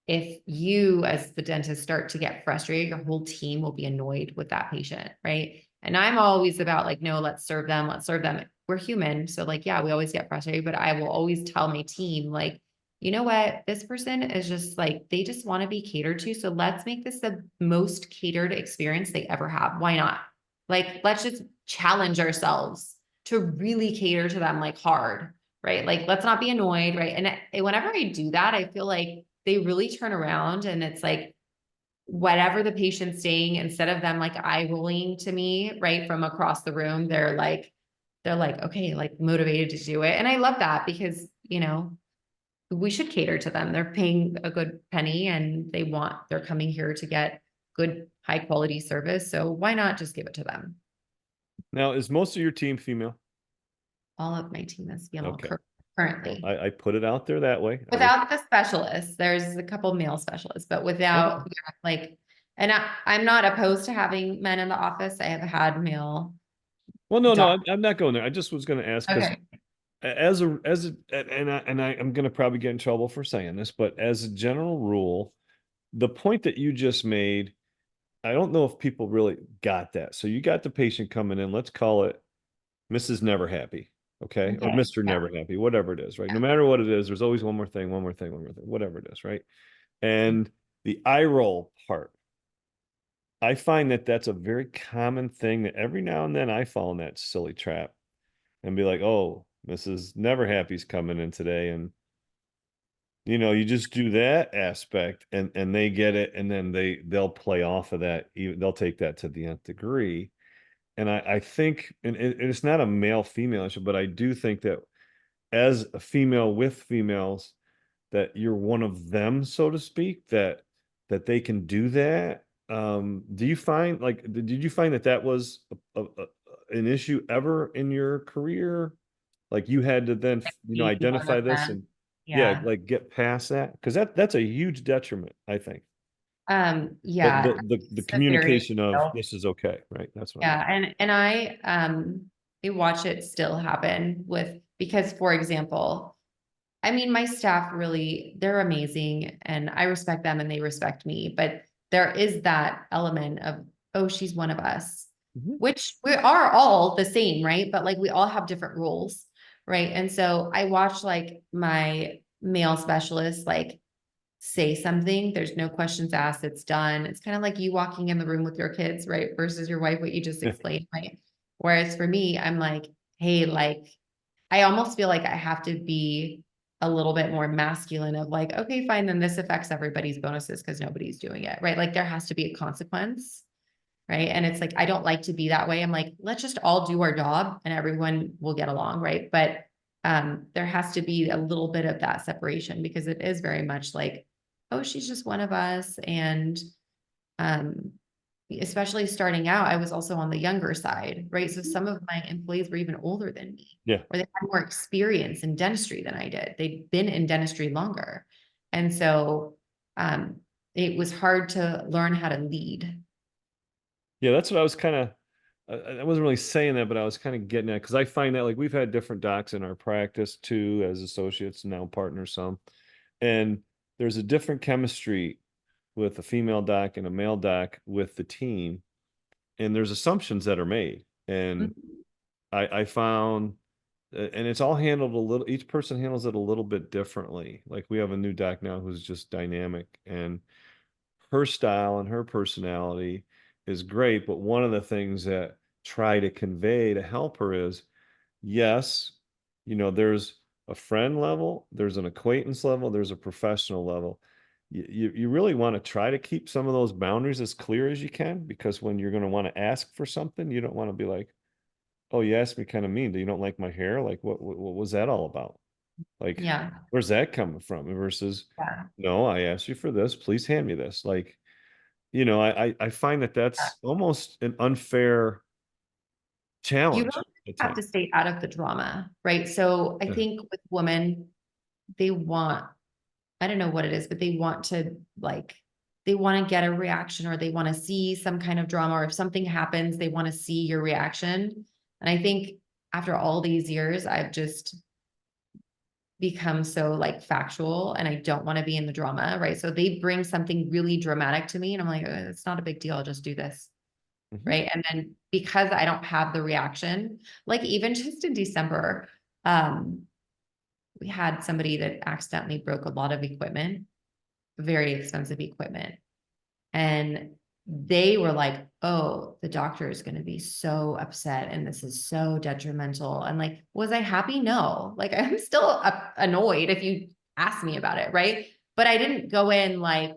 Speaker 3: if you as the dentist start to get frustrated, your whole team will be annoyed with that patient, right? And I'm always about like, no, let's serve them, let's serve them. We're human. So like, yeah, we always get frustrated, but I will always tell my team, like, you know what, this person is just like, they just want to be catered to. So let's make this the most catered experience they ever have. Why not? Like, let's just challenge ourselves to really cater to them like hard, right? Like, let's not be annoyed, right? And whenever I do that, I feel like they really turn around, and it's like whatever the patient's saying, instead of them like eye rolling to me right from across the room, they're like okay, like motivated to do it. And I love that, because we should cater to them. They're paying a good penny, and they're coming here to get good high quality service, so why not just give it to them?
Speaker 1: Now, is most of your team female?
Speaker 3: All of my team is female
Speaker 1: Okay. Well,
Speaker 3: currently.
Speaker 1: I put it out there that way.
Speaker 3: Without the specialists, there's a couple male specialists, but
Speaker 1: Okay.
Speaker 3: without, yeah, like, and I'm not opposed to having men in the office. I have had male
Speaker 1: Well, no, no,
Speaker 3: doc.
Speaker 1: I'm not going there. I just was going to ask because
Speaker 3: Okay.
Speaker 1: I'm going to probably get in trouble for saying this, but as a general rule, the point that you just made, I don't know if people really got that. So you got the patient coming in, let's call it Mrs. Never Happy, okay? Or
Speaker 3: Okay.
Speaker 1: Mr.
Speaker 3: Yeah.
Speaker 1: Never Happy, whatever it is, right? No matter what it is, there's always one more thing, one more thing, one more thing, whatever it is, right? And the eye roll part, I find that that's a very common thing that every now and then I fall in that silly trap and be like, oh, Mrs. Never Happy's coming in today. And you just do that aspect and they get it, and then they'll play off of that. They'll take that to the nth degree. And I think, and it's not a male female issue, but I do think that as a female with females, that you're one of them, so to speak, that they can do that. Do you find like did you find that that was an issue ever in your career? Like you had to then
Speaker 3: Be one
Speaker 1: identify
Speaker 3: of
Speaker 1: this
Speaker 3: them.
Speaker 1: and yeah,
Speaker 3: Yeah.
Speaker 1: like get past that, because that's a huge detriment, I think. The
Speaker 3: Yeah.
Speaker 1: the
Speaker 3: It's a very,
Speaker 1: communication of this is okay, right? That's what I mean.
Speaker 3: yeah. And I watch it still happen because, for example, I mean, my staff really, they're amazing, and I respect them and they respect me, but there is that element of, oh, she's one of us,
Speaker 1: Mhm.
Speaker 3: which we are all the same, right? But like we all have different roles, right? And so I watch like my male specialist like say something, there's no questions asked, it's done. It's kind of like you walking in the room with your kids, right? Versus your wife, what you just explained, right? Whereas for me, I'm like, hey, like I almost feel like I have to be a little bit more masculine of like, okay, fine, then this affects everybody's bonuses because nobody's doing it, right? Like there has to be a consequence. right? And it's like, I don't like to be that way. I'm like, let's just all do our job and everyone will get along, right? But there has to be a little bit of that separation because it is very much like, oh, she's just one of us. And um, especially starting out, I was also on the younger side, right? So some of my employees were even older than me,
Speaker 1: Yeah.
Speaker 3: or they had more experience in dentistry than I did. They'd been in dentistry longer. And so um, it was hard to learn how to lead.
Speaker 1: Yeah, that's what I was kind of, I wasn't really saying that, but I was kind of getting at, because I find that like we've had different docs in our practice too, as associates, now partners some, and there's a different chemistry with a female doc and a male doc with the team, and there's assumptions that are made. And
Speaker 3: Mhm.
Speaker 1: I found, and it's all handled a little, each person handles it a little bit differently. Like we have a new doc now who's just dynamic, and her style and her personality is great. But one of the things that try to convey to help her is, yes, there's a friend level, there's an acquaintance level, there's a professional level. You really want to try to keep some of those boundaries as clear as you can, because when you're going to want to ask for something, you don't want to be like, oh, you asked me kind of mean. Do you don't like my hair? Like, what was that all about? Like,
Speaker 3: Yeah.
Speaker 1: where's that coming from? Versus,
Speaker 3: Yeah.
Speaker 1: no, I asked you for this. Please hand me this. Like, I find that that's almost an unfair
Speaker 3: You
Speaker 1: challenge
Speaker 3: really
Speaker 1: at
Speaker 3: have to
Speaker 1: times.
Speaker 3: stay out of the drama, right? So I
Speaker 1: Yeah.
Speaker 3: think with women, they want, I don't know what it is, but they want to like, they want to get a reaction or they want to see some kind of drama, or if something happens, they want to see your reaction. And I think after all these years, I've just become so like factual and I don't want to be in the drama, right? So they bring something really dramatic to me and I'm like, it's not a big deal. I'll just do this.
Speaker 1: Mhm.
Speaker 3: Right. And then because I don't have the reaction, like even just in December, um, we had somebody that accidentally broke a lot of equipment, very expensive equipment. And they were like, oh, the doctor is going to be so upset and this is so detrimental. And like, was I happy? No, like I'm still annoyed if you ask me about it. Right. But I didn't go in like,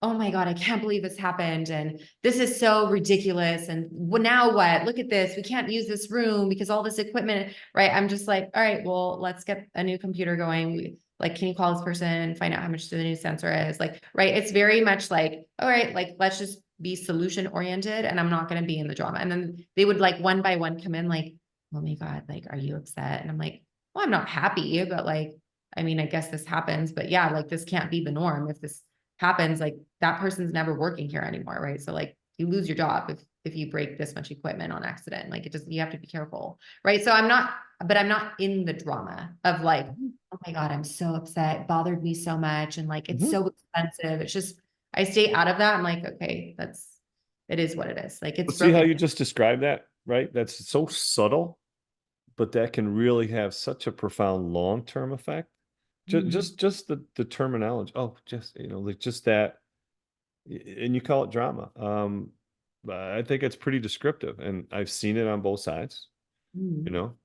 Speaker 3: oh my God, I can't believe this happened. And this is so ridiculous. And now what? Look at this. We can't use this room because all this equipment, right? I'm just like, all right, well, let's get a new computer going. Like, can you call this person and find out how much the new sensor is? Like, right. It's very much like, all right, like, let's just be solution oriented and I'm not going to be in the drama. And then they would like one by one come in like, oh my God, like, are you upset? And I'm like, well, I'm not happy, but like, I mean, I guess this happens, but yeah, like this can't be the norm. If this happens, like that person's never working here anymore, right? So like you lose your job if you break this much equipment on accident. Like it just, you have to be careful, right? So I'm not in the drama of like, oh my God, I'm so upset, it bothered me so much, and like it's
Speaker 1: Mhm.
Speaker 3: so expensive. It's just I stay out of that. I'm like, okay, it is what it is. Like it's
Speaker 1: But see how
Speaker 3: broken.
Speaker 1: you just described that, right? That's so subtle, but that can really have such a profound long-term effect. Just
Speaker 3: Mhm.
Speaker 1: just just the terminology. Oh, just like just that, and you call it drama. I think it's pretty descriptive, and I've seen it on both sides, you
Speaker 3: Mhm.
Speaker 1: know.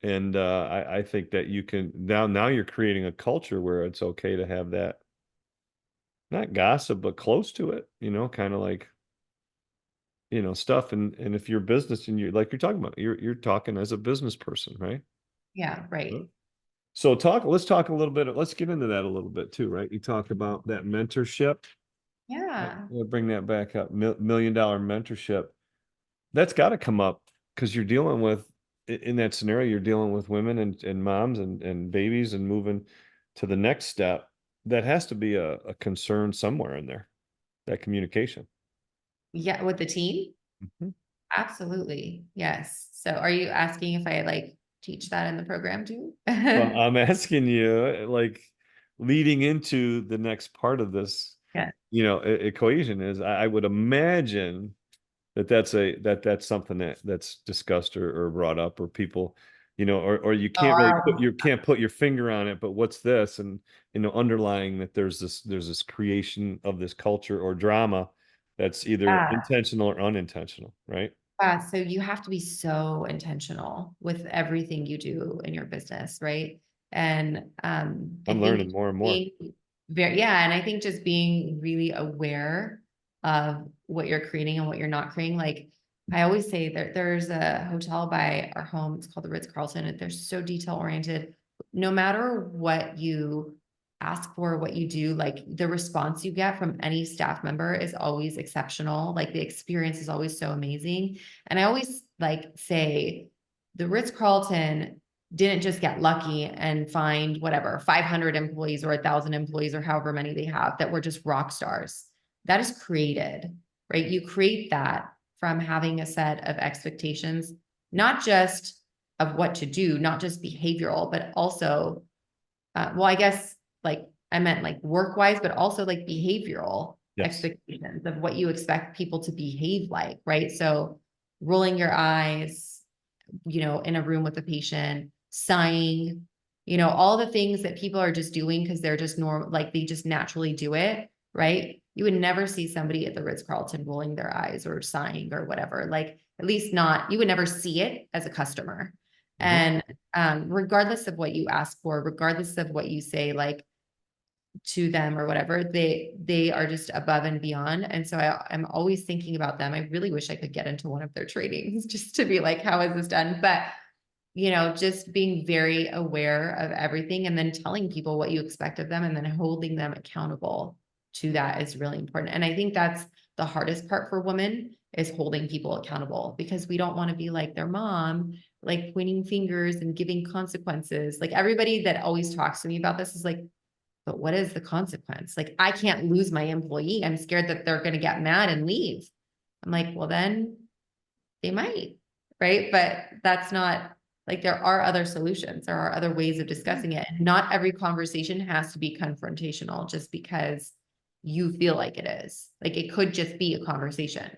Speaker 1: And I think that you can now you're creating a culture where it's okay to have that, not gossip, but close to it, kind of like, stuff. And if you're business and you like you're talking about, you're talking as a business person, right?
Speaker 3: Yeah,
Speaker 1: Right.
Speaker 3: right.
Speaker 1: So let's talk a little bit, let's get into that a little bit too, right? You talk about that mentorship.
Speaker 3: Yeah.
Speaker 1: We'll bring that back up. Million dollar mentorship. That's got to come up because you're dealing with, in that scenario, you're dealing with women and moms and babies and moving to the next step. That has to be a concern somewhere in there, that communication.
Speaker 3: Yeah, with the team.
Speaker 1: Mhm.
Speaker 3: Absolutely. Yes. So are you asking if I like teach that in the program too?
Speaker 1: Well, I'm asking you, like, leading into the next part of this,
Speaker 3: Yeah.
Speaker 1: equation is, I would imagine that's something that's discussed or brought up, or people, or you
Speaker 3: Oh,
Speaker 1: can't really can't put your finger on it, but what's this? And underlying that, there's this creation of this culture or drama that's either
Speaker 3: yeah.
Speaker 1: intentional or unintentional, right?
Speaker 3: So you have to be so intentional with everything you do in your business, right? And I
Speaker 1: I'm
Speaker 3: think
Speaker 1: learning more and more.
Speaker 3: being very, yeah, and I think just being really aware of what you're creating and what you're not creating. Like I always say there's a hotel by our home. It's called the Ritz-Carlton, and they're so detail oriented. No matter what you ask for, what you do, like the response you get from any staff member is always exceptional. Like the experience is always so amazing. And I always like say the Ritz-Carlton didn't just get lucky and find whatever 500 employees or 1,000 employees or however many they have that were just rock stars. That is created, right? You create that from having a set of expectations, not just of what to do, not just behavioral, but also, well, I guess like I meant like work wise, but also like behavioral expectations of what you expect people to behave like, right? So rolling your eyes, in a room with a patient, sighing, all the things that people are just doing because they're just normal, like they just naturally do it, right? You would never see somebody at the Ritz-Carlton rolling their eyes or sighing or whatever. Like at least not, you would never see it as a customer. And regardless of what you ask for, regardless of what you say, like to them or whatever, they are just above and beyond. And so I'm always thinking about them. I really wish I could get into one of their trainings just to be like, how is this done? But just being very aware of everything and then telling people what you expect of them and then holding them accountable to that is really important. And I think that's the hardest part for women is holding people accountable because we don't want to be like their mom, like pointing fingers and giving consequences. Like everybody that always talks to me about this is like, but what is the consequence? Like, I can't lose my employee. I'm scared that they're going to get mad and leave. I'm like, well, then they might, right? But that's not like there are other solutions. There are other ways of discussing it. And not every conversation has to be confrontational just because you feel like it is. Like it could just be a conversation.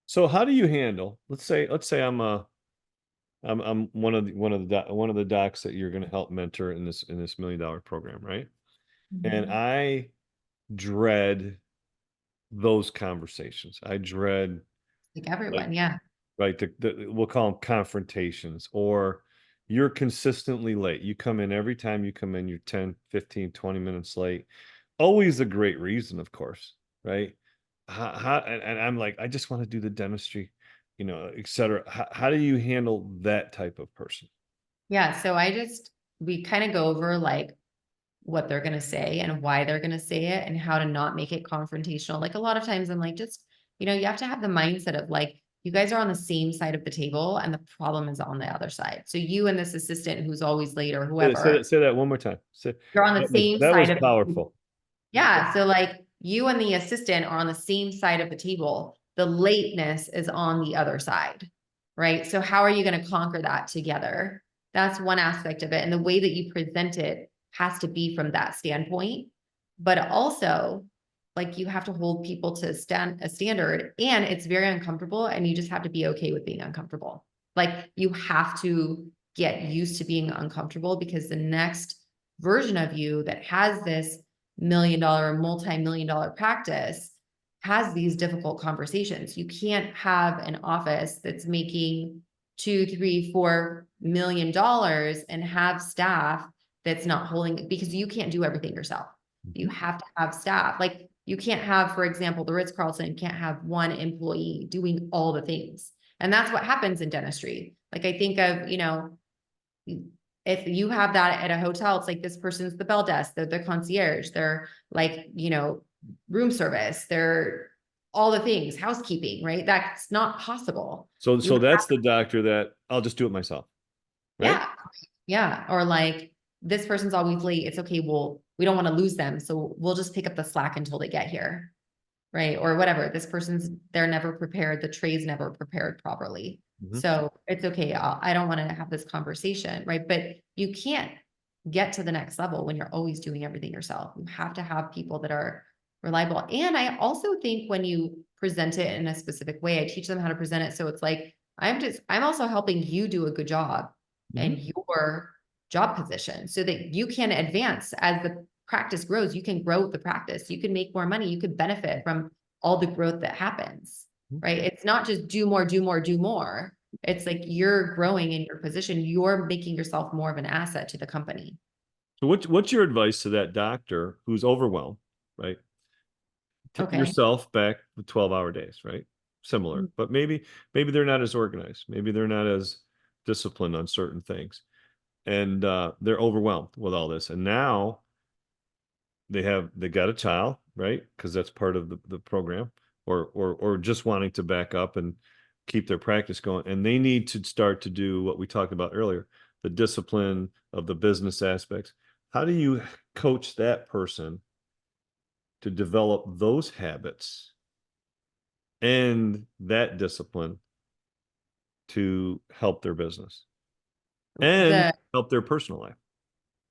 Speaker 1: So how do you handle, let's say I'm one of the docs that you're going to help mentor in this $1 million program, right? And I dread those conversations. I dread
Speaker 3: like everyone, yeah.
Speaker 1: right? We'll call them confrontations, or you're consistently late. You come in every time you come in, you're 10, 15, 20 minutes late. Always a great reason, of course, right? And I'm like, I just want to do the dentistry, et cetera. How do you handle that type of person?
Speaker 3: Yeah. So we kind of go over like what they're going to say and why they're going to say it and how to not make it confrontational. Like a lot of times I'm like, just, you have to have the mindset of like, you guys are on the same side of the table and the problem is on the other side. So you and this assistant who's always late or whoever,
Speaker 1: Say that one more time.
Speaker 3: you're on the same
Speaker 1: that was
Speaker 3: side of the table.
Speaker 1: powerful.
Speaker 3: Yeah. So like you and the assistant are on the same side of the table. The lateness is on the other side, right? So how are you going to conquer that together? That's one aspect of it. And the way that you present it has to be from that standpoint. But also, like you have to hold people to a standard, and it's very uncomfortable, and you just have to be okay with being uncomfortable. Like you have to get used to being uncomfortable because the next version of you that has this $1 million, multi-million dollar practice has these difficult conversations. You can't have an office that's making $2, $3, $4 million and have staff that's not holding it because you can't do everything yourself. You have to have staff. Like you can't have, for example, the Ritz-Carlton can't have one employee doing all the things. And that's what happens in dentistry. Like I think of, if you have that at a hotel, it's like this person's the bell desk, they're the concierge, they're like, room service, they're all the things, housekeeping, right? That's not possible.
Speaker 1: So that's the doctor that I'll just do it myself. Right?
Speaker 3: Yeah. Yeah. Or like this person's always late. It's okay. Well, we don't want to lose them. So we'll just pick up the slack until they get here. Right. Or whatever. They're never prepared. The tray's never prepared properly. So it's okay. I don't want to have this conversation. Right. But you can't get to the next level when you're always doing everything yourself. You have to have people that are reliable. And I also think when you present it in a specific way, I teach them how to present it. So it's like, I'm also helping you do a good job in your job position so that you can advance as the practice grows. You can grow the practice. You can make more money. You could benefit from all the growth that happens, right? It's not just do more, do more, do more. It's like you're growing in your position. You're making yourself more of an asset to the company.
Speaker 1: So what's your advice to that doctor who's overwhelmed, right?
Speaker 3: Okay.
Speaker 1: yourself back with 12-hour days, right? Similar,
Speaker 3: Mm.
Speaker 1: but maybe they're not as organized. Maybe they're not as disciplined on certain things. And they're overwhelmed with all this. And now they got a child, right? Because that's part of the program, or just wanting to back up and keep their practice going. And they need to start to do what we talked about earlier, the discipline of the business aspects. How do you coach that person to develop those habits and that discipline to help their business and
Speaker 3: The
Speaker 1: help their personal life?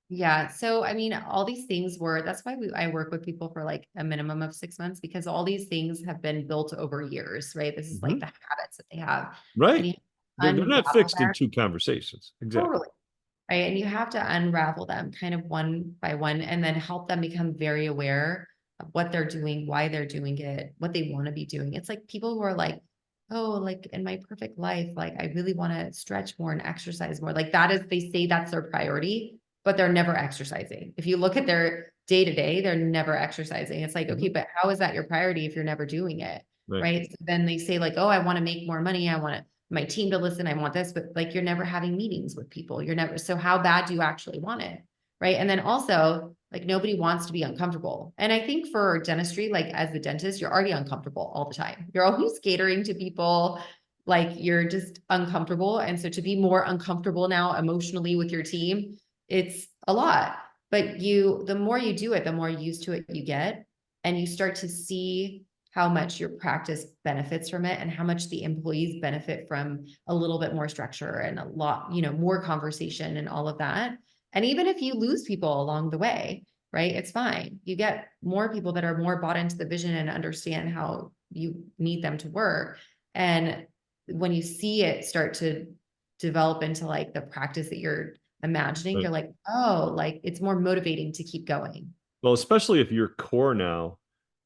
Speaker 3: Yeah. So, I mean, all these things that's why I work with people for like a minimum of 6 months, because all these things have been built over years, right? This is like
Speaker 1: Mhm.
Speaker 3: the habits that they have. And
Speaker 1: Right.
Speaker 3: you
Speaker 1: They're not
Speaker 3: unravel
Speaker 1: fixed in
Speaker 3: them.
Speaker 1: two conversations. Exactly.
Speaker 3: Totally. Right. And you have to unravel them kind of one by one and then help them become very aware of what they're doing, why they're doing it, what they want to be doing. It's like people who are like, oh, like in my perfect life, like I really want to stretch more and exercise more. Like that is, they say that's their priority, but they're never exercising. If you look at their day to day, they're never exercising. It's like, okay,
Speaker 1: Mhm.
Speaker 3: but how is that your priority if you're never doing it?
Speaker 1: Right.
Speaker 3: Right. So then they say, like, oh, I want to make more money. I want my team to listen. I want this, but like you're never having meetings with people. You're never, so how bad do you actually want it? Right. And then also, like nobody wants to be uncomfortable. And I think for dentistry, like as the dentist, you're already uncomfortable all the time. You're always catering to people, like you're just uncomfortable. And so to be more uncomfortable now emotionally with your team, it's a lot. But the more you do it, the more used to it you get. And you start to see how much your practice benefits from it and how much the employees benefit from a little bit more structure and a lot, more conversation and all of that. And even if you lose people along the way, right, it's fine. You get more people that are more bought into the vision and understand how you need them to work. And when you see it start to develop into like the practice that you're imagining,
Speaker 1: Right.
Speaker 3: you're like, oh, like it's more motivating to keep going.
Speaker 1: Well, especially if your core now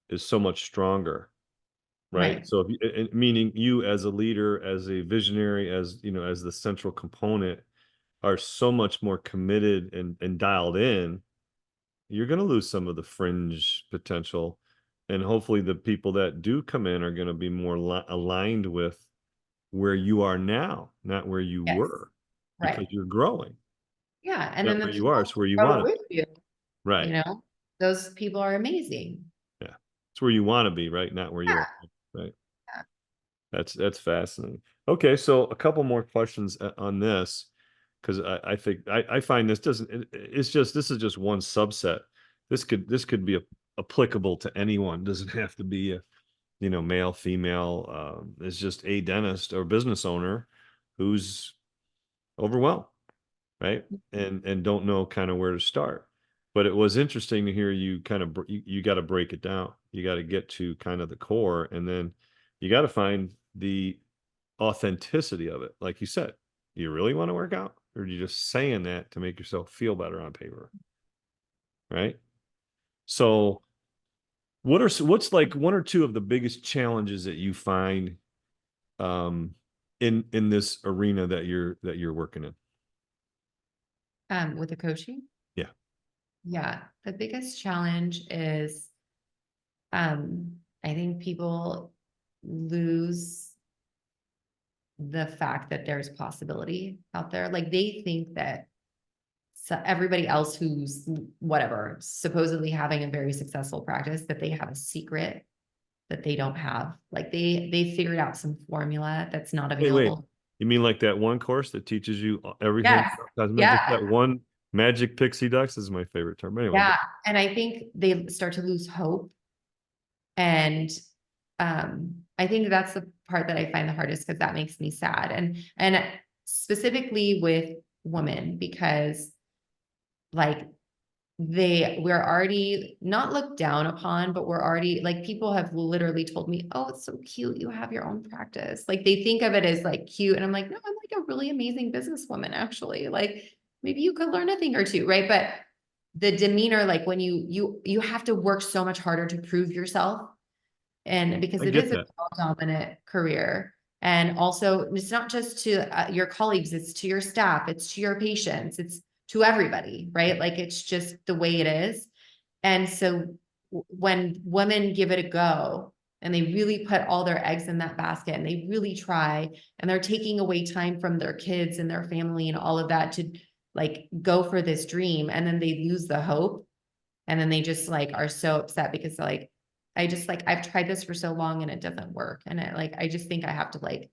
Speaker 1: is so much stronger, right?
Speaker 3: Right.
Speaker 1: So if meaning you as a leader, as a visionary, as as the central component are so much more committed and dialed in, you're going to lose some of the fringe potential. And hopefully the people that do come in are going to be more aligned with where you are now, not where you
Speaker 3: Yes.
Speaker 1: were, because
Speaker 3: Right.
Speaker 1: you're growing.
Speaker 3: Yeah. And
Speaker 1: Not
Speaker 3: then the
Speaker 1: where you are,
Speaker 3: people
Speaker 1: it's where you
Speaker 3: who
Speaker 1: want
Speaker 3: grow
Speaker 1: to
Speaker 3: with
Speaker 1: be.
Speaker 3: you,
Speaker 1: Right.
Speaker 3: those people are amazing.
Speaker 1: Yeah. It's where you want to be, right? Not where you
Speaker 3: Yeah.
Speaker 1: are. Right.
Speaker 3: Yeah.
Speaker 1: That's fascinating. Okay, so a couple more questions on this, because I think I find this doesn't it's just this is just one subset. This could be applicable to anyone. Doesn't have to be a male, female. It's just a dentist or business owner who's overwhelmed, right? And don't know kind of where to start. But it was interesting to hear you kind of you got to break it down. You got to get to kind of the core, and then you got to find the authenticity of it. Like you said, you really want to work out, or are you just saying that to make yourself feel better on paper, right? So, what's like one or two of the biggest challenges that you find um, in this arena that you're working in?
Speaker 3: With the coaching.
Speaker 1: Yeah.
Speaker 3: Yeah. The biggest challenge is, I think people lose the fact that there's possibility out there. Like they think that everybody else who's whatever, supposedly having a very successful practice, that they have a secret that they don't have. Like they figured out some formula that's not
Speaker 1: Wait.
Speaker 3: available.
Speaker 1: You mean like that one course that teaches you everything
Speaker 3: Yes.
Speaker 1: about cosmetic? Just
Speaker 3: Yeah.
Speaker 1: that one magic pixie dust is my favorite term. Anyway,
Speaker 3: Yeah. And I think they start to lose hope. And I think that's the part that I find the hardest because that makes me sad. And specifically with women, because like we're already not looked down upon, but we're already like people have literally told me, oh, it's so cute. You have your own practice. Like they think of it as like cute. And I'm like, no, I'm like a really amazing businesswoman, actually. Like maybe you could learn a thing or two, right? But the demeanor, like when you have to work so much harder to prove yourself. And because
Speaker 1: I
Speaker 3: it
Speaker 1: get
Speaker 3: is a
Speaker 1: that.
Speaker 3: dominant career. And also it's not just to your colleagues, it's to your staff, it's to your patients, it's to everybody, right? Like it's just the way it is. And so when women give it a go and they really put all their eggs in that basket and they really try, and they're taking away time from their kids and their family and all of that to like go for this dream, and then they lose the hope, and then they just like are so upset because like I just like I've tried this for so long and it doesn't work, and I just think I have to like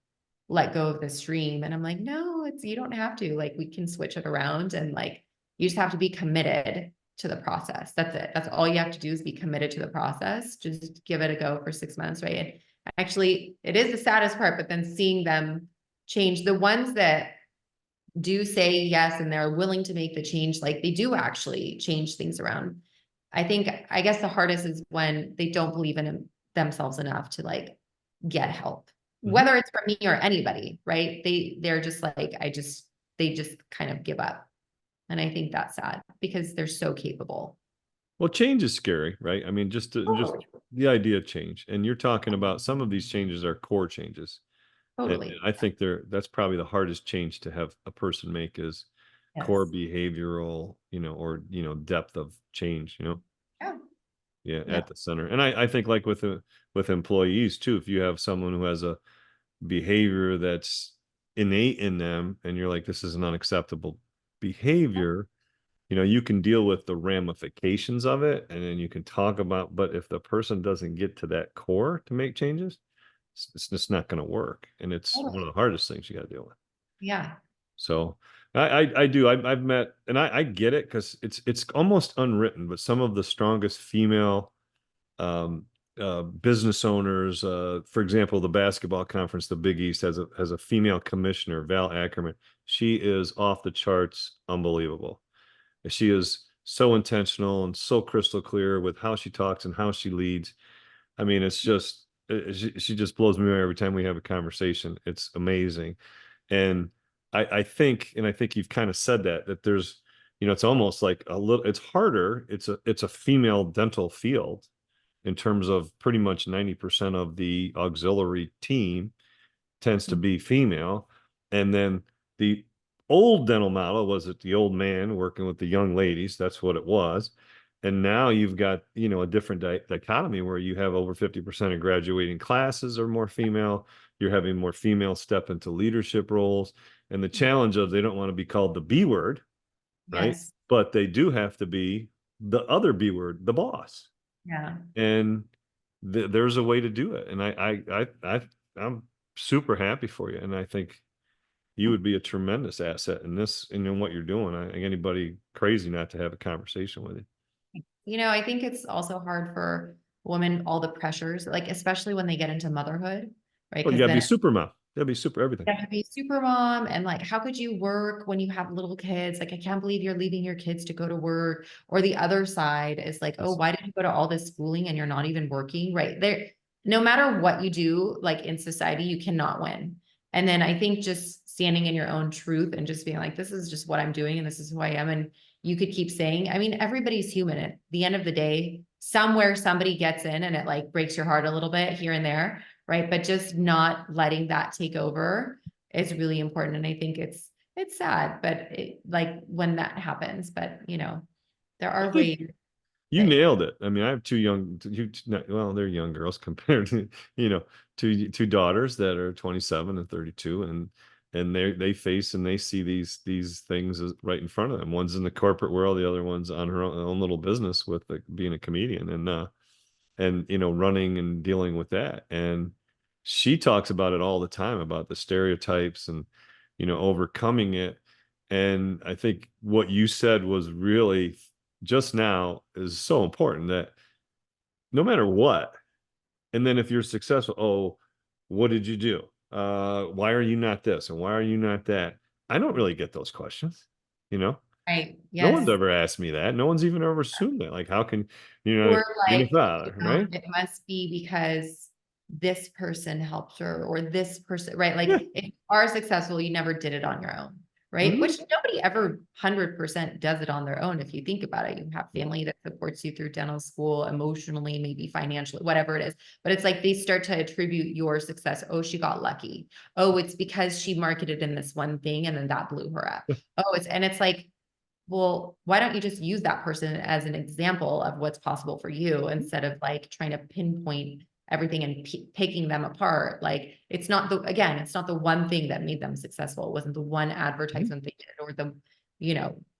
Speaker 3: let go of this dream. And I'm like, no, it's, you don't have to, like, we can switch it around, and like you just have to be committed to the process. That's it. That's all you have to do, is be committed to the process. Just give it a go for 6 months, right? And actually, it is the saddest part, but then seeing them change, the ones that do say yes and they're willing to make the change, like they do actually change things around. I guess the hardest is when they don't believe in themselves enough to like get help, whether it's from me or anybody, right? They're just like, they just kind of give up. And I think that's sad because they're so capable.
Speaker 1: Well, change is scary, right? I mean, just the idea of change. And you're talking about some of these changes are core changes. And
Speaker 3: Totally.
Speaker 1: I think that's probably the hardest change to have a person make is core
Speaker 3: Yes.
Speaker 1: behavioral, or, depth of change,
Speaker 3: Yeah.
Speaker 1: yeah,
Speaker 3: Yeah.
Speaker 1: at the center. And I think like with employees too, if you have someone who has a behavior that's innate in them and you're like, this is an unacceptable behavior, you can deal with the ramifications of it and then you can talk about, but if the person doesn't get to that core to make changes, it's just not going to work. And it's one of the hardest things you got to deal with.
Speaker 3: Yeah.
Speaker 1: So I do. I've met, and I get it because it's almost unwritten, but some of the strongest female business owners, for example, the basketball conference, the Big East has a female commissioner, Val Ackerman. She is off the charts, unbelievable. She is so intentional and so crystal clear with how she talks and how she leads. I mean, it's just she just blows me away every time we have a conversation. It's amazing. And I think, and I think you've kind of said that there's, it's almost like it's harder. It's a female dental field in terms of pretty much 90% of the auxiliary team tends to be female. And then the old dental model was it the old man working with the young ladies. That's what it was. And now you've got, a different dichotomy where you have over 50% of graduating classes are more female. You're having more female step into leadership roles. And the challenge of they don't want to be called the B word, right?
Speaker 3: Yes.
Speaker 1: But they do have to be the other B word, the boss.
Speaker 3: Yeah.
Speaker 1: And there's a way to do it. And I'm super happy for you. And I think you would be a tremendous asset in this and in what you're doing. I think anybody crazy not to have a conversation with you.
Speaker 3: I think it's also hard for women, all the pressures, like especially when they get into motherhood, right?
Speaker 1: Well, you
Speaker 3: Because
Speaker 1: gotta
Speaker 3: then
Speaker 1: be super mom. You gotta be super everything.
Speaker 3: you have to be super mom, and like, how could you work when you have little kids? Like, I can't believe you're leaving your kids to go to work. Or the other side is like, oh,
Speaker 1: Yes.
Speaker 3: why did you go to all this schooling and you're not even working? Right there, no matter what you do, like in society, you cannot win. And then I think just standing in your own truth and just being like, this is just what I'm doing and this is who I am. And you could keep saying, I mean, everybody's human. At the end of the day, somewhere somebody gets in and it like breaks your heart a little bit here and there, right? But just not letting that take over is really important. And I think it's sad, but like when that happens, but there
Speaker 1: I
Speaker 3: are
Speaker 1: think
Speaker 3: ways
Speaker 1: you
Speaker 3: that,
Speaker 1: nailed it. I mean, I have well, they're young girls compared to, two daughters that are 27 and 32, and they face and they see these things right in front of them. One's in the corporate world, the other one's on her own little business with being a comedian and running and dealing with that. And she talks about it all the time about the stereotypes and overcoming it. And I think what you said was really just now is so important that no matter what, and then if you're successful, oh, what did you do? Why are you not this and why are you not that? I don't really get those questions, you know.
Speaker 3: right?
Speaker 1: No one's
Speaker 3: Yes.
Speaker 1: ever asked me that. No one's even ever assumed that. Like, how can
Speaker 3: Or
Speaker 1: being a
Speaker 3: like,
Speaker 1: father, right?
Speaker 3: it must be because this person helped her or this person, right? Like
Speaker 1: Yeah.
Speaker 3: if you are successful, you never did it on your own, right?
Speaker 1: Mhm.
Speaker 3: Which nobody ever 100% does it on their own. If you think about it, you have family that supports you through dental school, emotionally, maybe financially, whatever it is. But it's like they start to attribute your success. Oh, she got lucky. Oh, it's because she marketed in this one thing and then that blew her up. Oh, it's like, well, why don't you just use that person as an example of what's possible for you instead of like trying to pinpoint everything and picking them apart? Like, it's not the one thing that made them successful. It wasn't the one advertisement they did or the,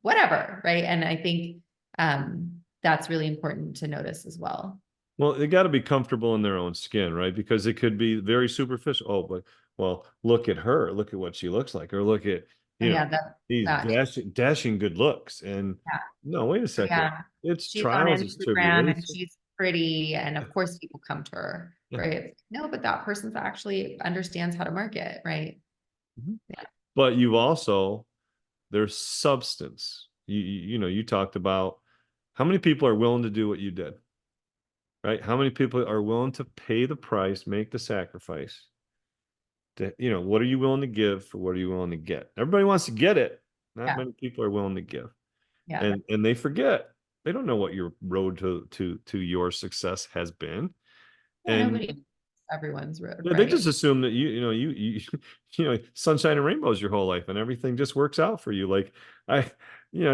Speaker 3: whatever. Right. And I think, that's really important to notice as well.
Speaker 1: Well, they got to be comfortable in their own skin, right? Because it could be very superficial. Oh, but well, look at her. Look at what she looks like, or look at
Speaker 3: Yeah,
Speaker 1: these dashing good looks. And
Speaker 3: yeah.
Speaker 1: no, wait a second.
Speaker 3: Yeah.
Speaker 1: It's
Speaker 3: She's on
Speaker 1: trials, it's
Speaker 3: Instagram and
Speaker 1: tribulations.
Speaker 3: she's pretty, and of course people come to her,
Speaker 1: Yeah.
Speaker 3: right? No, but that person actually understands how to market, right?
Speaker 1: Yeah. But there's substance. You talked about how many people are willing to do what you did, right? How many people are willing to pay the price, make the sacrifice? What are you willing to give for what are you willing to get? Everybody wants to get it. Not many people are willing to give.
Speaker 3: Yeah.
Speaker 1: And they forget. They don't know what your road to your success has been. And
Speaker 3: everyone's road.
Speaker 1: they just assume that you sunshine and rainbows your whole life and everything just works out for you. Like I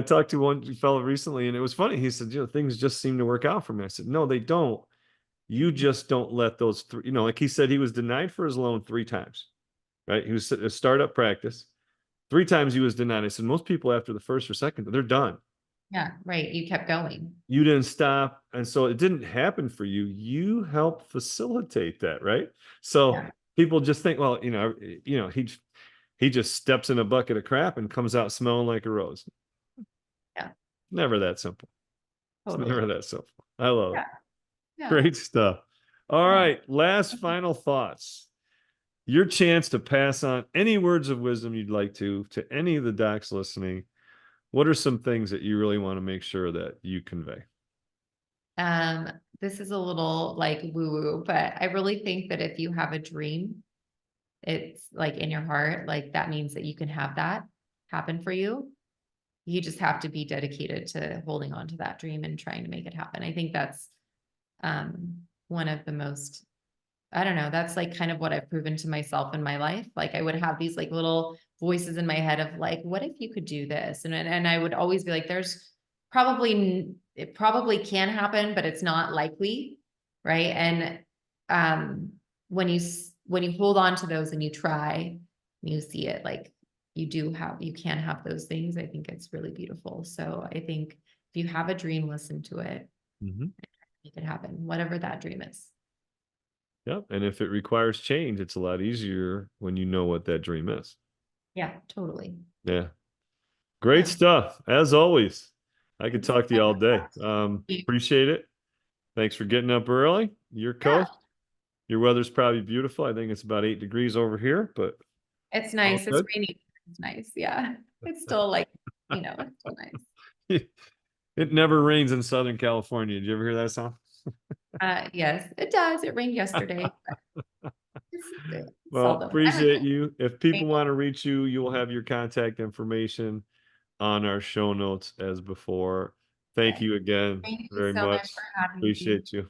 Speaker 1: talked to one fellow recently and it was funny. He said, things just seem to work out for me. I said, no, they don't. You just don't let those three, like he said, he was denied for his loan 3 times, right? He was a startup practice. 3 times he was denied. I said, most people after the first or second, they're done.
Speaker 3: Yeah, right. You kept going.
Speaker 1: You didn't stop. And so it didn't happen for you. You helped facilitate that, right? So people just think, well, he just steps in a bucket of crap and comes out smelling like a rose.
Speaker 3: Yeah.
Speaker 1: Never that simple. Totally. It's never that simple. I love it.
Speaker 3: Yeah.
Speaker 1: Great stuff. All right. Last final thoughts. Your chance to pass on any words of wisdom you'd like to any of the docs listening. What are some things that you really want to make sure that you convey?
Speaker 3: This is a little like woo-woo, but I really think that if you have a dream, it's like in your heart, like that means that you can have that happen for you. You just have to be dedicated to holding on to that dream and trying to make it happen. I think that's one of the most, I don't know, that's like kind of what I've proven to myself in my life. Like I would have these like little voices in my head of like, what if you could do this? And I would always be like, it probably can happen, but it's not likely. Right. And when you hold on to those and you try, and you see it, like you can have those things. I think it's really beautiful. So I think if you have a dream, listen to it, make it happen, whatever that dream is.
Speaker 1: Yep. And if it requires change, it's a lot easier when you know what that dream is.
Speaker 3: Yeah, totally.
Speaker 1: Yeah. Great stuff. As always, I could talk to you all day. Appreciate it. Thanks for getting up early. Your coast. Your weather's probably beautiful. I think it's about 8 degrees over here, but
Speaker 3: it's nice. It's rainy. It's nice. Yeah. It's still like, it's still nice.
Speaker 1: It never rains in Southern California. Did you ever hear that song?
Speaker 3: Yes, it does. It rained yesterday.
Speaker 1: Well, appreciate you. If people want to reach you, you will have your contact information on our show notes as before. Thank you again very much. Appreciate you.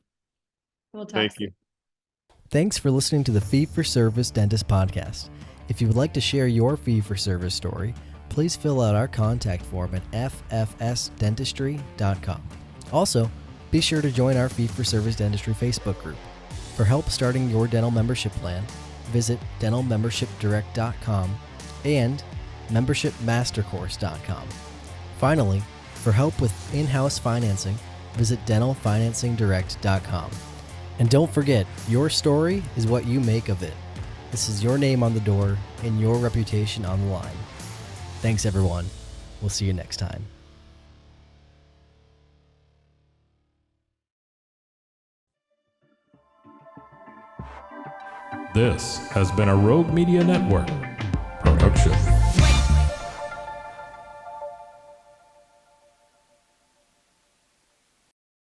Speaker 1: Thank you.
Speaker 2: Thanks for listening to the Fee for Service Dentist Podcast. If you would like to share your fee for service story, please fill out our contact form at ffsdentistry.com. Also, be sure to join our Fee for Service Dentistry Facebook group. For help starting your dental membership plan, visit dentalmembershipdirect.com and membershipmastercourse.com. Finally, for help with in-house financing, visit dentalfinancingdirect.com. And don't forget, your story is what you make of it. This is your name on the door and your reputation on the line. Thanks, everyone. We'll see you next time.
Speaker 4: This has been a Rogue Media Network production.